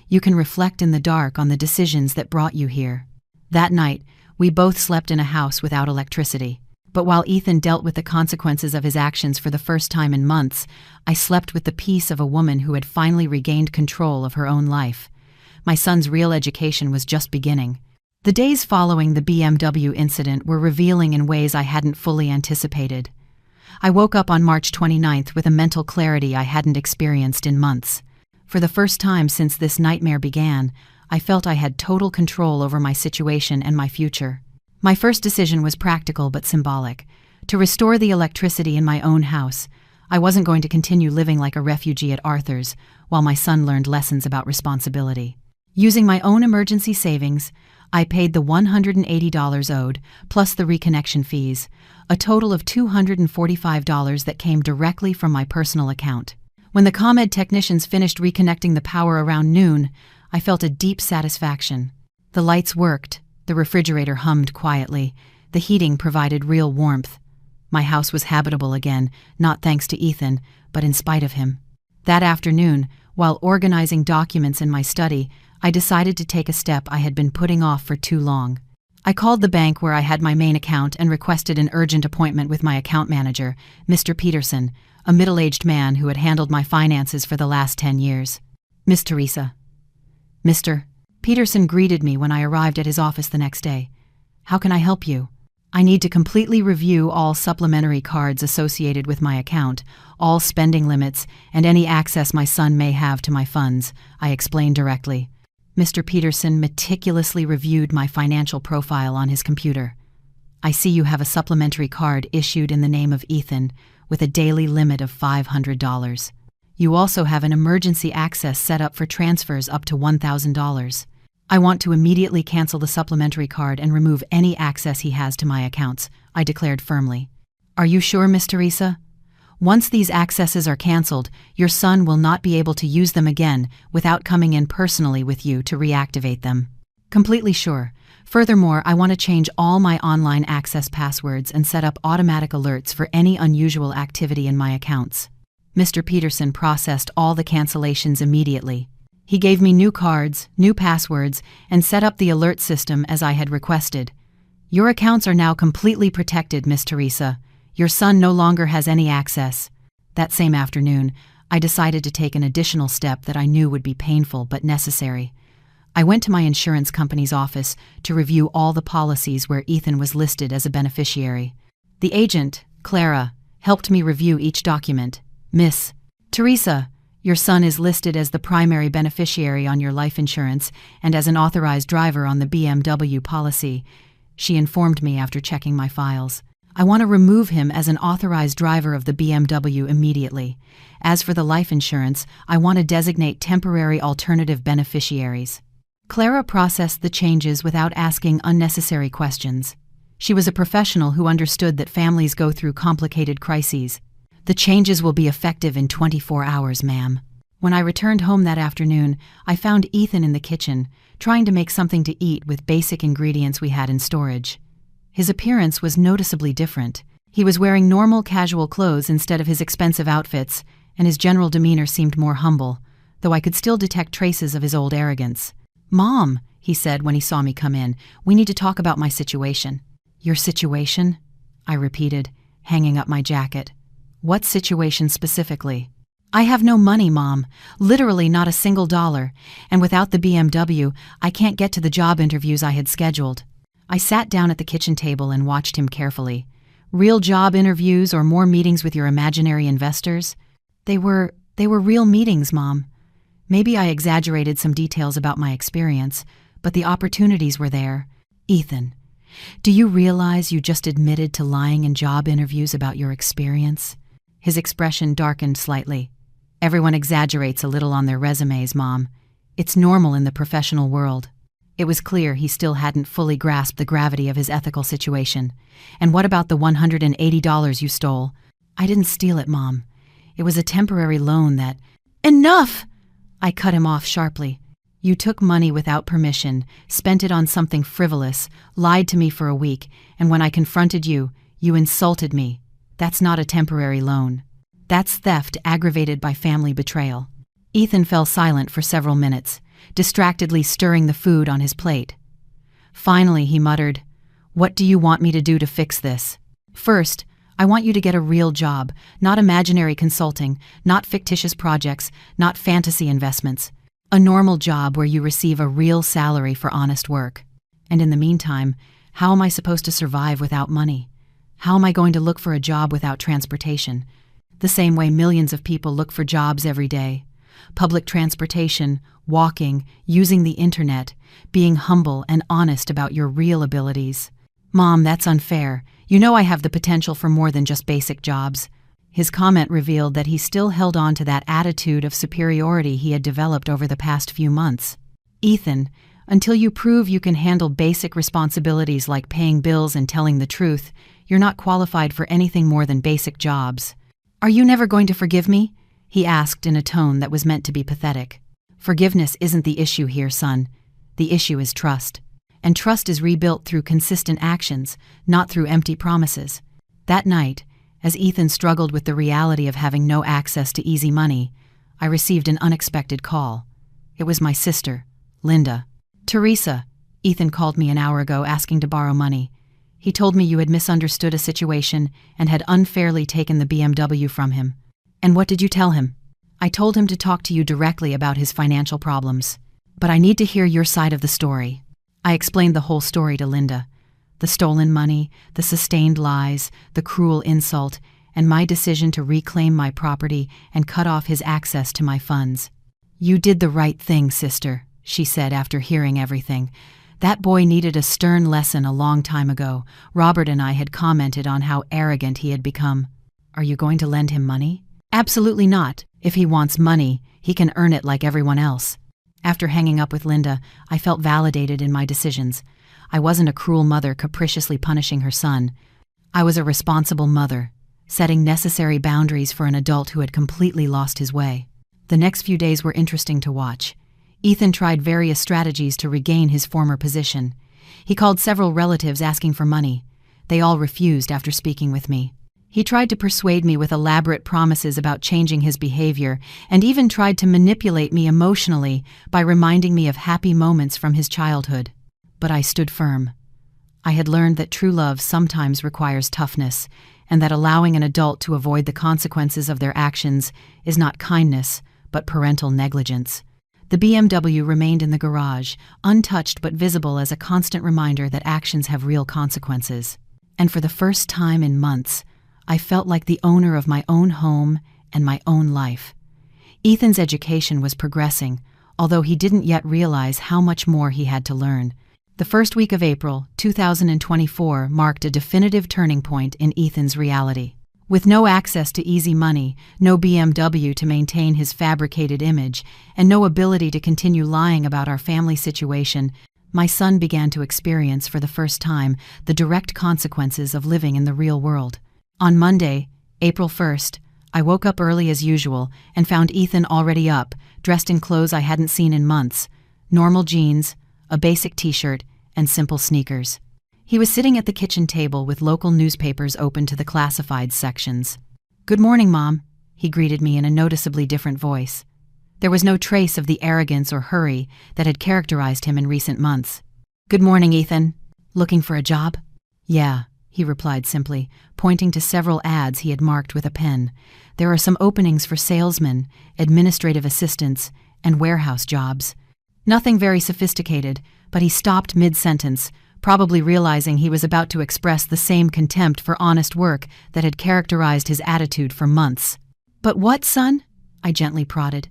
you can reflect in the dark on the decisions that brought you here. That night, we both slept in a house without electricity. But while Ethan dealt with the consequences of his actions for the first time in months, I slept with the peace of a woman who had finally regained control of her own life. My son's real education was just beginning. The days following the BMW incident were revealing in ways I hadn't fully anticipated. I woke up on March 29th with a mental clarity I hadn't experienced in months. For the first time since this nightmare began, I felt I had total control over my situation and my future. My first decision was practical but symbolic. To restore the electricity in my own house, I wasn't going to continue living like a refugee at Arthur's while my son learned lessons about responsibility. Using my own emergency savings, I paid the $180 owed, plus the reconnection fees, a total of $245 that came directly from my personal account. When the ComEd technicians finished reconnecting the power around noon, I felt a deep satisfaction. The lights worked, the refrigerator hummed quietly, the heating provided real warmth. My house was habitable again, not thanks to Ethan, but in spite of him. That afternoon, while organizing documents in my study, I decided to take a step I had been putting off for too long. I called the bank where I had my main account and requested an urgent appointment with my account manager, Mr. Peterson, a middle-aged man who had handled my finances for the last 10 years. Miss Teresa. Mr. Peterson greeted me when I arrived at his office the next day. How can I help you? I need to completely review all supplementary cards associated with my account, all spending limits, and any access my son may have to my funds, I explained directly. Mr. Peterson meticulously reviewed my financial profile on his computer. I see you have a supplementary card issued in the name of Ethan with a daily limit of $500. You also have an emergency access set up for transfers up to $1,000. I want to immediately cancel the supplementary card and remove any access he has to my accounts, I declared firmly. Are you sure, Miss Teresa? Once these accesses are canceled, your son will not be able to use them again without coming in personally with you to reactivate them. Completely sure. Furthermore, I want to change all my online access passwords and set up automatic alerts for any unusual activity in my accounts. Mr. Peterson processed all the cancellations immediately. He gave me new cards, new passwords, and set up the alert system as I had requested. Your accounts are now completely protected, Miss Teresa. Your son no longer has any access. That same afternoon, I decided to take an additional step that I knew would be painful but necessary. I went to my insurance company's office to review all the policies where Ethan was listed as a beneficiary. The agent, Clara, helped me review each document. Miss Teresa, your son is listed as the primary beneficiary on your life insurance and as an authorized driver on the BMW policy, she informed me after checking my files. I want to remove him as an authorized driver of the BMW immediately. As for the life insurance, I want to designate temporary alternative beneficiaries. Clara processed the changes without asking unnecessary questions. She was a professional who understood that families go through complicated crises. The changes will be effective in 24 hours, ma'am. When I returned home that afternoon, I found Ethan in the kitchen, trying to make something to eat with basic ingredients we had in storage. His appearance was noticeably different. He was wearing normal casual clothes instead of his expensive outfits, and his general demeanor seemed more humble, though I could still detect traces of his old arrogance. "Mom," he said when he saw me come in, "we need to talk about my situation." "Your situation?" I repeated, hanging up my jacket. "What situation specifically?" "I have no money, Mom. Literally not a single dollar. And without the BMW, I can't get to the job interviews I had scheduled." I sat down at the kitchen table and watched him carefully. "Real job interviews or more meetings with your imaginary investors?" They were real meetings, Mom. Maybe I exaggerated some details about my experience, but the opportunities were there. "Ethan, do you realize you just admitted to lying in job interviews about your experience?" His expression darkened slightly. "Everyone exaggerates a little on their resumes, Mom. It's normal in the professional world." It was clear he still hadn't fully grasped the gravity of his ethical situation. "And what about the $180 you stole?" "I didn't steal it, Mom. It was a temporary loan that—" "Enough!" I cut him off sharply. "You took money without permission, spent it on something frivolous, lied to me for a week, and when I confronted you, you insulted me. That's not a temporary loan. That's theft aggravated by family betrayal." Ethan fell silent for several minutes, distractedly stirring the food on his plate. Finally, he muttered, "What do you want me to do to fix this?" "First, I want you to get a real job, not imaginary consulting, not fictitious projects, not fantasy investments. A normal job where you receive a real salary for honest work. And in the meantime, how am I supposed to survive without money? How am I going to look for a job without transportation? The same way millions of people look for jobs every day. Public transportation, walking, using the internet, being humble and honest about your real abilities. Mom, that's unfair. You know I have the potential for more than just basic jobs." His comment revealed that he still held on to that attitude of superiority he had developed over the past few months. "Ethan, until you prove you can handle basic responsibilities like paying bills and telling the truth, you're not qualified for anything more than basic jobs. Are you never going to forgive me?" he asked in a tone that was meant to be pathetic. "Forgiveness isn't the issue here, son. The issue is trust. And trust is rebuilt through consistent actions, not through empty promises." That night, as Ethan struggled with the reality of having no access to easy money, I received an unexpected call. It was my sister, Linda. "Teresa," Ethan called me an hour ago asking to borrow money. He told me you had misunderstood a situation and had unfairly taken the BMW from him. "And what did you tell him?" "I told him to talk to you directly about his financial problems. But I need to hear your side of the story." I explained the whole story to Linda. The stolen money, the sustained lies, the cruel insult, and my decision to reclaim my property and cut off his access to my funds. "You did the right thing, sister," she said after hearing everything. "That boy needed a stern lesson a long time ago. Robert and I had commented on how arrogant he had become." "Are you going to lend him money?" "Absolutely not. If he wants money, he can earn it like everyone else." After hanging up with Linda, I felt validated in my decisions. I wasn't a cruel mother capriciously punishing her son. I was a responsible mother, setting necessary boundaries for an adult who had completely lost his way. The next few days were interesting to watch. Ethan tried various strategies to regain his former position. He called several relatives asking for money. They all refused after speaking with me. He tried to persuade me with elaborate promises about changing his behavior, and even tried to manipulate me emotionally by reminding me of happy moments from his childhood. But I stood firm. I had learned that true love sometimes requires toughness, and that allowing an adult to avoid the consequences of their actions is not kindness, but parental negligence. The BMW remained in the garage, untouched but visible as a constant reminder that actions have real consequences. And for the first time in months, I felt like the owner of my own home and my own life. Ethan's education was progressing, although he didn't yet realize how much more he had to learn. The first week of April 2024 marked a definitive turning point in Ethan's reality. With no access to easy money, no BMW to maintain his fabricated image, and no ability to continue lying about our family situation, my son began to experience for the first time the direct consequences of living in the real world. On Monday, April 1st, I woke up early as usual and found Ethan already up, dressed in clothes I hadn't seen in months: normal jeans, a basic t-shirt, and simple sneakers. He was sitting at the kitchen table with local newspapers open to the classified sections. "Good morning, Mom," he greeted me in a noticeably different voice. There was no trace of the arrogance or hurry that had characterized him in recent months. "Good morning, Ethan. Looking for a job?" "Yeah," he replied simply, pointing to several ads he had marked with a pen. "There are some openings for salesmen, administrative assistants, and warehouse jobs." Nothing very sophisticated, but he stopped mid-sentence, probably realizing he was about to express the same contempt for honest work that had characterized his attitude for months. "But what, son?" I gently prodded.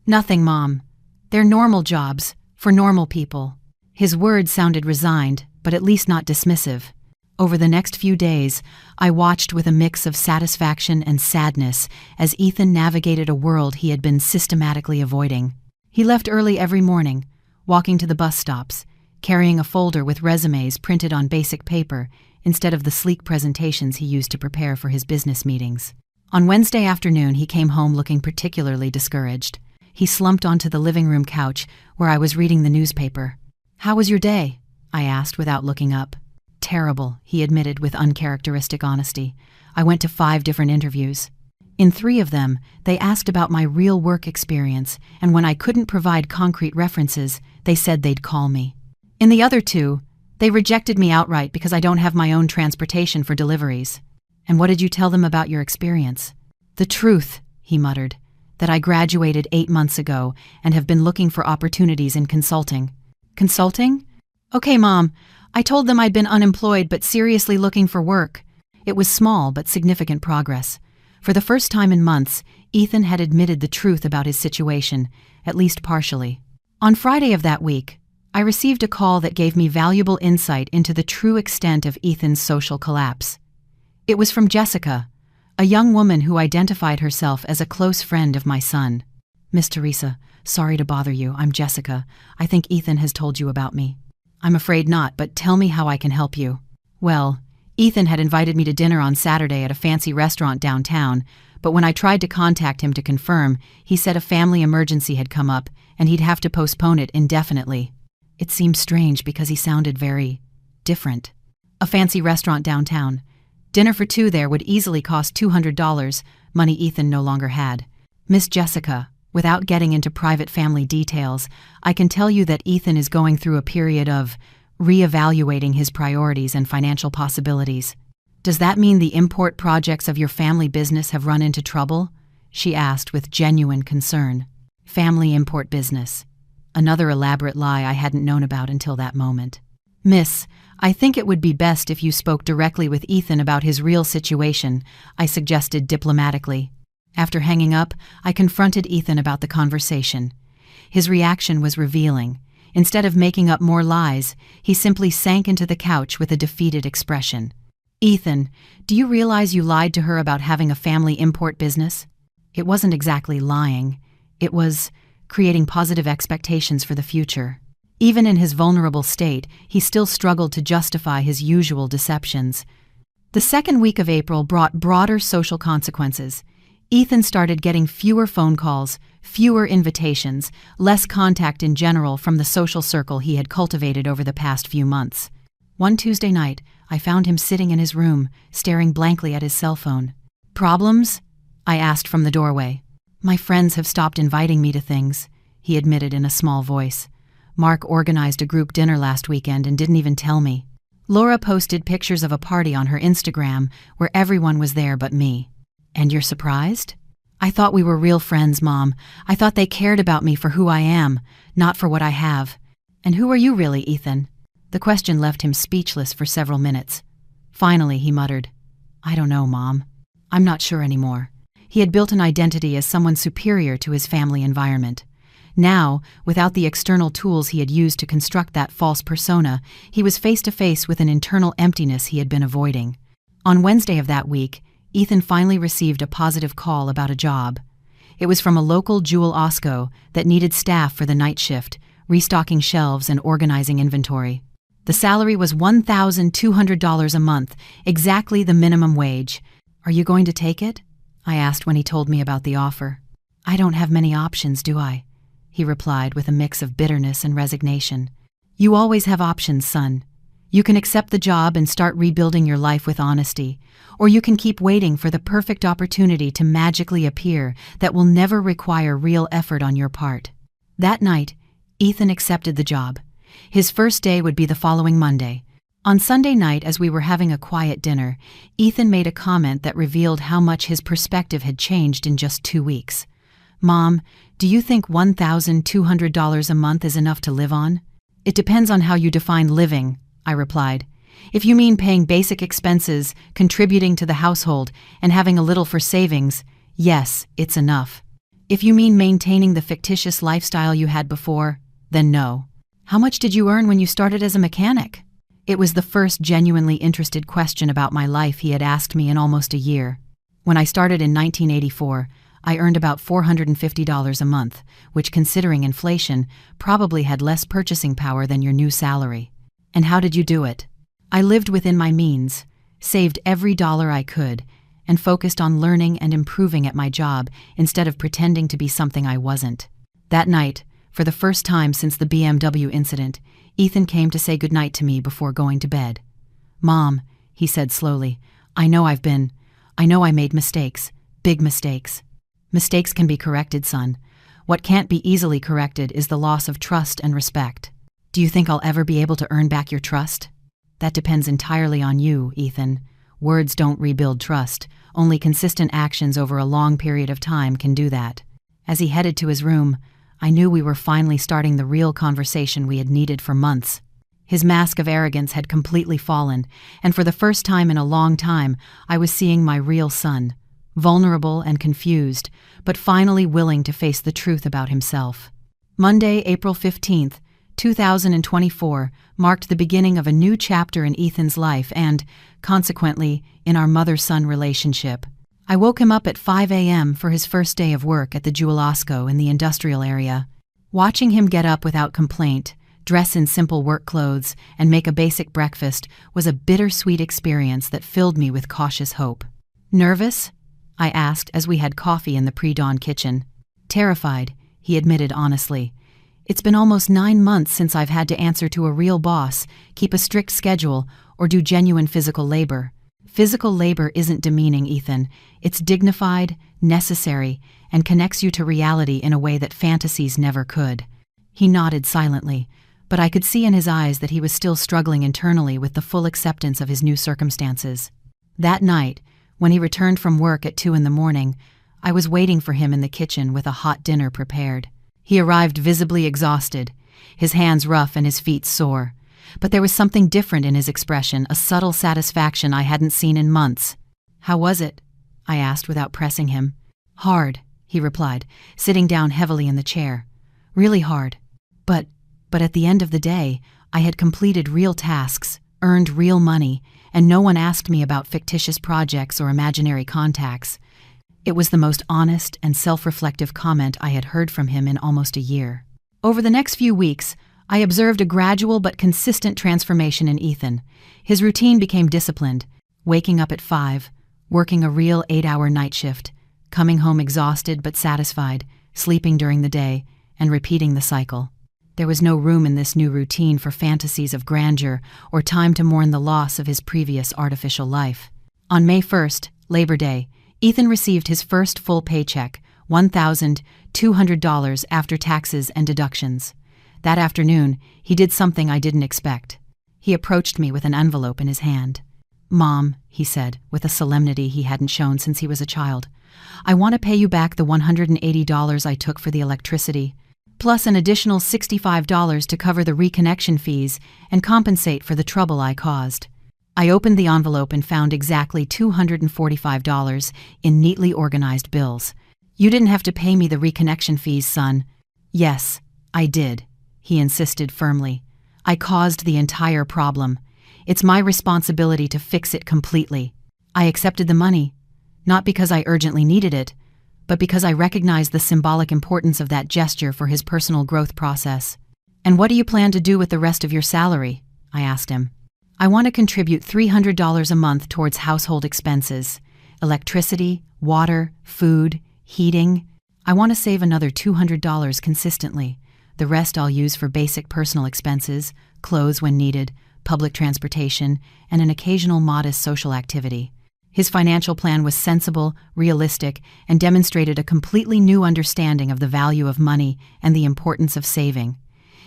"Nothing, Mom. They're normal jobs, for normal people." His words sounded resigned, but at least not dismissive. Over the next few days, I watched with a mix of satisfaction and sadness as Ethan navigated a world he had been systematically avoiding. He left early every morning, walking to the bus stops, carrying a folder with resumes printed on basic paper instead of the sleek presentations he used to prepare for his business meetings. On Wednesday afternoon, he came home looking particularly discouraged. He slumped onto the living room couch where I was reading the newspaper. "How was your day?" I asked without looking up. "Terrible," he admitted with uncharacteristic honesty. "I went to 5 different interviews. In 3 of them, they asked about my real work experience, and when I couldn't provide concrete references, they said they'd call me. In the other 2, they rejected me outright because I don't have my own transportation for deliveries." "And what did you tell them about your experience?" "The truth," he muttered, "that I graduated 8 months ago and have been looking for opportunities in consulting." "Consulting?" "Okay, Mom. I told them I'd been unemployed but seriously looking for work." It was small but significant progress. For the first time in months, Ethan had admitted the truth about his situation, at least partially. On Friday of that week, I received a call that gave me valuable insight into the true extent of Ethan's social collapse. It was from Jessica, a young woman who identified herself as a close friend of my son. Miss Teresa, sorry to bother you. I'm Jessica. I think Ethan has told you about me. I'm afraid not, but tell me how I can help you. Well, Ethan had invited me to dinner on Saturday at a fancy restaurant downtown, but when I tried to contact him to confirm, he said a family emergency had come up and he'd have to postpone it indefinitely. It seemed strange because he sounded very different. A fancy restaurant downtown. Dinner for two there would easily cost $200, money Ethan no longer had. Miss Jessica, without getting into private family details, I can tell you that Ethan is going through a period of reevaluating his priorities and financial possibilities. Does that mean the import projects of your family business have run into trouble? She asked with genuine concern. Family import business. Another elaborate lie I hadn't known about until that moment. Miss, I think it would be best if you spoke directly with Ethan about his real situation, I suggested diplomatically. After hanging up, I confronted Ethan about the conversation. His reaction was revealing. Instead of making up more lies, he simply sank into the couch with a defeated expression. Ethan, do you realize you lied to her about having a family import business? It wasn't exactly lying. It was creating positive expectations for the future. Even in his vulnerable state, he still struggled to justify his usual deceptions. The second week of April brought broader social consequences. Ethan started getting fewer phone calls, fewer invitations, less contact in general from the social circle he had cultivated over the past few months. One Tuesday night, I found him sitting in his room, staring blankly at his cell phone. Problems? I asked from the doorway. My friends have stopped inviting me to things, he admitted in a small voice. Mark organized a group dinner last weekend and didn't even tell me. Laura posted pictures of a party on her Instagram where everyone was there but me. And you're surprised? I thought we were real friends, Mom. I thought they cared about me for who I am, not for what I have. And who are you really, Ethan? The question left him speechless for several minutes. Finally, he muttered, I don't know, Mom. I'm not sure anymore. He had built an identity as someone superior to his family environment. Now, without the external tools he had used to construct that false persona, he was face to face with an internal emptiness he had been avoiding. On Wednesday of that week, Ethan finally received a positive call about a job. It was from a local Jewel Osco that needed staff for the night shift, restocking shelves and organizing inventory. The salary was $1,200 a month, exactly the minimum wage. Are you going to take it? I asked when he told me about the offer. I don't have many options, do I? He replied with a mix of bitterness and resignation. You always have options, son. You can accept the job and start rebuilding your life with honesty, or you can keep waiting for the perfect opportunity to magically appear that will never require real effort on your part. That night, Ethan accepted the job. His first day would be the following Monday. On Sunday night, as we were having a quiet dinner, Ethan made a comment that revealed how much his perspective had changed in just 2 weeks. Mom, do you think $1,200 a month is enough to live on? It depends on how you define living, I replied. If you mean paying basic expenses, contributing to the household, and having a little for savings, yes, it's enough. If you mean maintaining the fictitious lifestyle you had before, then no. How much did you earn when you started as a mechanic? It was the first genuinely interested question about my life he had asked me in almost a year. When I started in 1984, I earned about $450 a month, which, considering inflation, probably had less purchasing power than your new salary. And how did you do it? I lived within my means, saved every dollar I could, and focused on learning and improving at my job instead of pretending to be something I wasn't. That night, for the first time since the BMW incident, Ethan came to say goodnight to me before going to bed. Mom, he said slowly, I know I made mistakes, big mistakes. Mistakes can be corrected, son. What can't be easily corrected is the loss of trust and respect. Do you think I'll ever be able to earn back your trust? That depends entirely on you, Ethan. Words don't rebuild trust. Only consistent actions over a long period of time can do that. As he headed to his room, I knew we were finally starting the real conversation we had needed for months. His mask of arrogance had completely fallen, and for the first time in a long time, I was seeing my real son, vulnerable and confused, but finally willing to face the truth about himself. Monday, April 15th, 2024, marked the beginning of a new chapter in Ethan's life and, consequently, in our mother-son relationship. I woke him up at 5 a.m. for his first day of work at the Jewel-Osco in the industrial area. Watching him get up without complaint, dress in simple work clothes, and make a basic breakfast was a bittersweet experience that filled me with cautious hope. "Nervous?" I asked as we had coffee in the pre-dawn kitchen. "Terrified," he admitted honestly. "It's been almost 9 months since I've had to answer to a real boss, keep a strict schedule, or do genuine physical labor. Physical labor isn't demeaning, Ethan. It's dignified, necessary, and connects you to reality in a way that fantasies never could." He nodded silently, but I could see in his eyes that he was still struggling internally with the full acceptance of his new circumstances. That night, when he returned from work at 2 in the morning, I was waiting for him in the kitchen with a hot dinner prepared. He arrived visibly exhausted, his hands rough and his feet sore. But there was something different in his expression, a subtle satisfaction I hadn't seen in months. "How was it?" I asked without pressing him. "Hard," he replied, sitting down heavily in the chair. "Really hard. But at the end of the day, I had completed real tasks, earned real money, and no one asked me about fictitious projects or imaginary contacts." It was the most honest and self-reflective comment I had heard from him in almost a year. Over the next few weeks, I observed a gradual but consistent transformation in Ethan. His routine became disciplined, waking up at 5, working a real 8-hour night shift, coming home exhausted but satisfied, sleeping during the day, and repeating the cycle. There was no room in this new routine for fantasies of grandeur or time to mourn the loss of his previous artificial life. On May 1st, Labor Day, Ethan received his first full paycheck, $1,200 after taxes and deductions. That afternoon, he did something I didn't expect. He approached me with an envelope in his hand. "Mom," he said, with a solemnity he hadn't shown since he was a child, "I want to pay you back the $180 I took for the electricity, plus an additional $65 to cover the reconnection fees and compensate for the trouble I caused." I opened the envelope and found exactly $245 in neatly organized bills. "You didn't have to pay me the reconnection fees, son." "Yes, I did," he insisted firmly. "I caused the entire problem. It's my responsibility to fix it completely." I accepted the money, not because I urgently needed it, but because I recognized the symbolic importance of that gesture for his personal growth process. "And what do you plan to do with the rest of your salary?" I asked him. "I want to contribute $300 a month towards household expenses, electricity, water, food, heating. I want to save another $200 consistently. The rest I'll use for basic personal expenses, clothes when needed, public transportation, and an occasional modest social activity." His financial plan was sensible, realistic, and demonstrated a completely new understanding of the value of money and the importance of saving.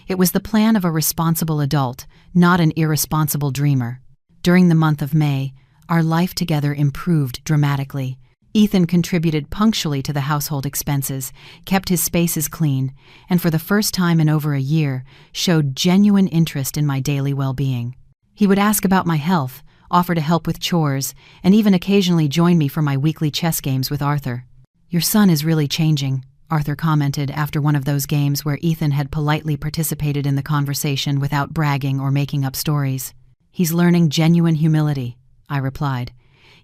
It was the plan of a responsible adult, not an irresponsible dreamer. During the month of May, our life together improved dramatically. Ethan contributed punctually to the household expenses, kept his spaces clean, and for the first time in over a year, showed genuine interest in my daily well-being. He would ask about my health, offer to help with chores, and even occasionally join me for my weekly chess games with Arthur. "Your son is really changing," Arthur commented after one of those games where Ethan had politely participated in the conversation without bragging or making up stories. "He's learning genuine humility," I replied.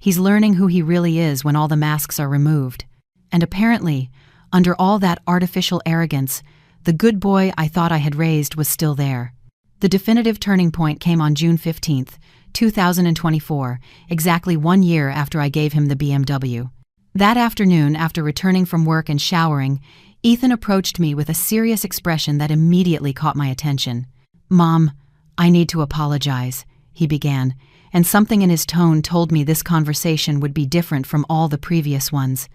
"He's learning who he really is when all the masks are removed. And apparently, under all that artificial arrogance, the good boy I thought I had raised was still there." The definitive turning point came on June 15th, 2024, exactly 1 year after I gave him the BMW. That afternoon, after returning from work and showering, Ethan approached me with a serious expression that immediately caught my attention. "Mom, I need to apologize," he began, and something in his tone told me this conversation would be different from all the previous ones.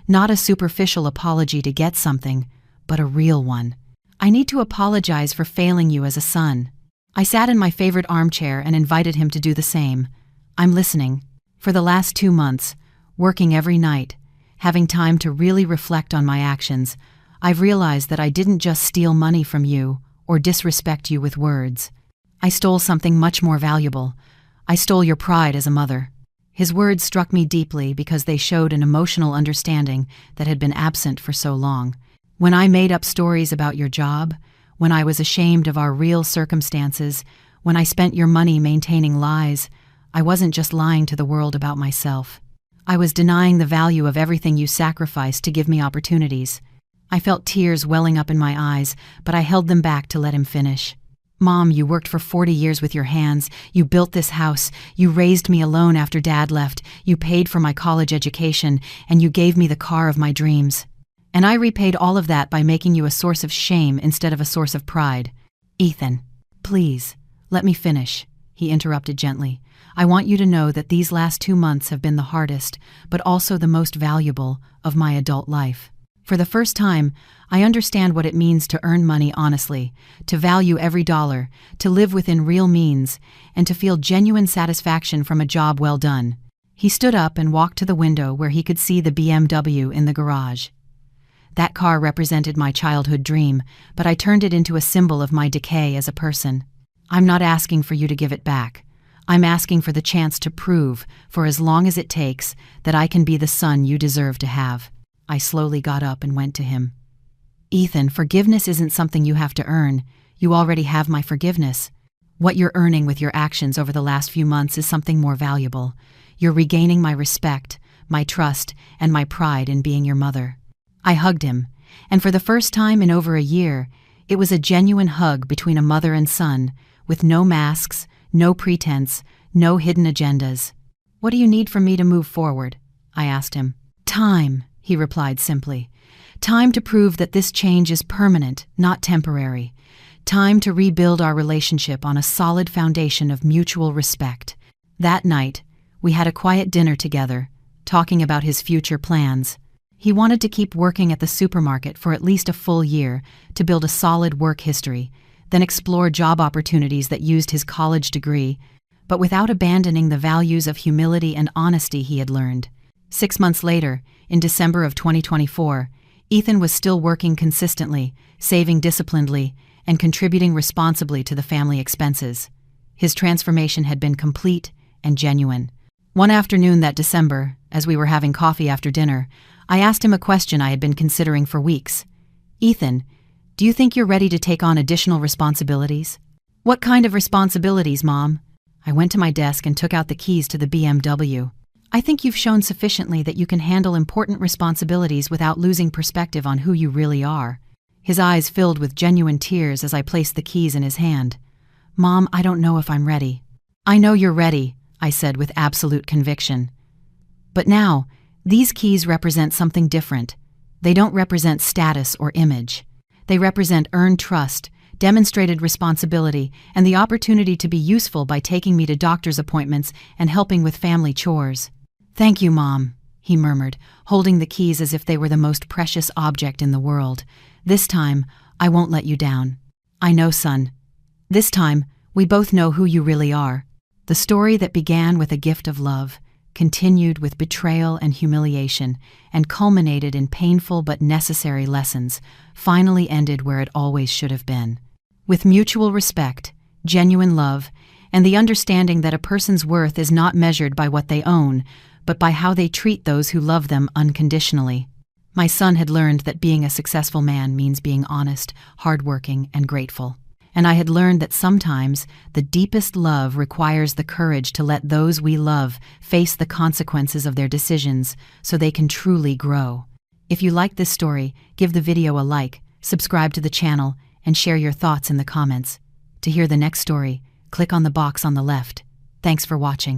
Not a superficial apology to get something, but a real one. "I need to apologize for failing you as a son." I sat in my favorite armchair and invited him to do the same. "I'm listening. For the last 2 months, working every night, having time to really reflect on my actions, I've realized that I didn't just steal money from you or disrespect you with words. I stole something much more valuable. I stole your pride as a mother." His words struck me deeply because they showed an emotional understanding that had been absent for so long. "When I made up stories about your job, when I was ashamed of our real circumstances, when I spent your money maintaining lies, I wasn't just lying to the world about myself. I was denying the value of everything you sacrificed to give me opportunities. I felt tears welling up in my eyes, but I held them back to let him finish. Mom, you worked for 40 years with your hands. You built this house. You raised me alone after Dad left. You paid for my college education, and you gave me the car of my dreams. And I repaid all of that by making you a source of shame instead of a source of pride. Ethan, please, let me finish, he interrupted gently. I want you to know that these last 2 months have been the hardest, but also the most valuable, of my adult life. For the first time, I understand what it means to earn money honestly, to value every dollar, to live within real means, and to feel genuine satisfaction from a job well done. He stood up and walked to the window where he could see the BMW in the garage. That car represented my childhood dream, but I turned it into a symbol of my decay as a person. I'm not asking for you to give it back. I'm asking for the chance to prove, for as long as it takes, that I can be the son you deserve to have. I slowly got up and went to him. Ethan, forgiveness isn't something you have to earn. You already have my forgiveness. What you're earning with your actions over the last few months is something more valuable. You're regaining my respect, my trust, and my pride in being your mother. I hugged him, and for the first time in over a year, it was a genuine hug between a mother and son, with no masks, no pretense, no hidden agendas. What do you need from me to move forward? I asked him. Time, he replied simply. Time to prove that this change is permanent, not temporary. Time to rebuild our relationship on a solid foundation of mutual respect. That night, we had a quiet dinner together, talking about his future plans. He wanted to keep working at the supermarket for at least a full year to build a solid work history, then explore job opportunities that used his college degree, but without abandoning the values of humility and honesty he had learned. 6 months later, in December of 2024, Ethan was still working consistently, saving disciplinedly, and contributing responsibly to the family expenses. His transformation had been complete and genuine. One afternoon that December, as we were having coffee after dinner, I asked him a question I had been considering for weeks. Ethan, do you think you're ready to take on additional responsibilities? What kind of responsibilities, Mom? I went to my desk and took out the keys to the BMW. I think you've shown sufficiently that you can handle important responsibilities without losing perspective on who you really are. His eyes filled with genuine tears as I placed the keys in his hand. Mom, I don't know if I'm ready. I know you're ready, I said with absolute conviction. But now, these keys represent something different. They don't represent status or image. They represent earned trust, demonstrated responsibility, and the opportunity to be useful by taking me to doctor's appointments and helping with family chores. Thank you, Mom, he murmured, holding the keys as if they were the most precious object in the world. This time, I won't let you down. I know, son. This time, we both know who you really are. The story that began with a gift of love, continued with betrayal and humiliation, and culminated in painful but necessary lessons, finally ended where it always should have been. With mutual respect, genuine love, and the understanding that a person's worth is not measured by what they own, but by how they treat those who love them unconditionally. My son had learned that being a successful man means being honest, hardworking, and grateful. And I had learned that sometimes the deepest love requires the courage to let those we love face the consequences of their decisions so they can truly grow. If you like this story, give the video a like, subscribe to the channel, and share your thoughts in the comments. To hear the next story, click on the box on the left. Thanks for watching.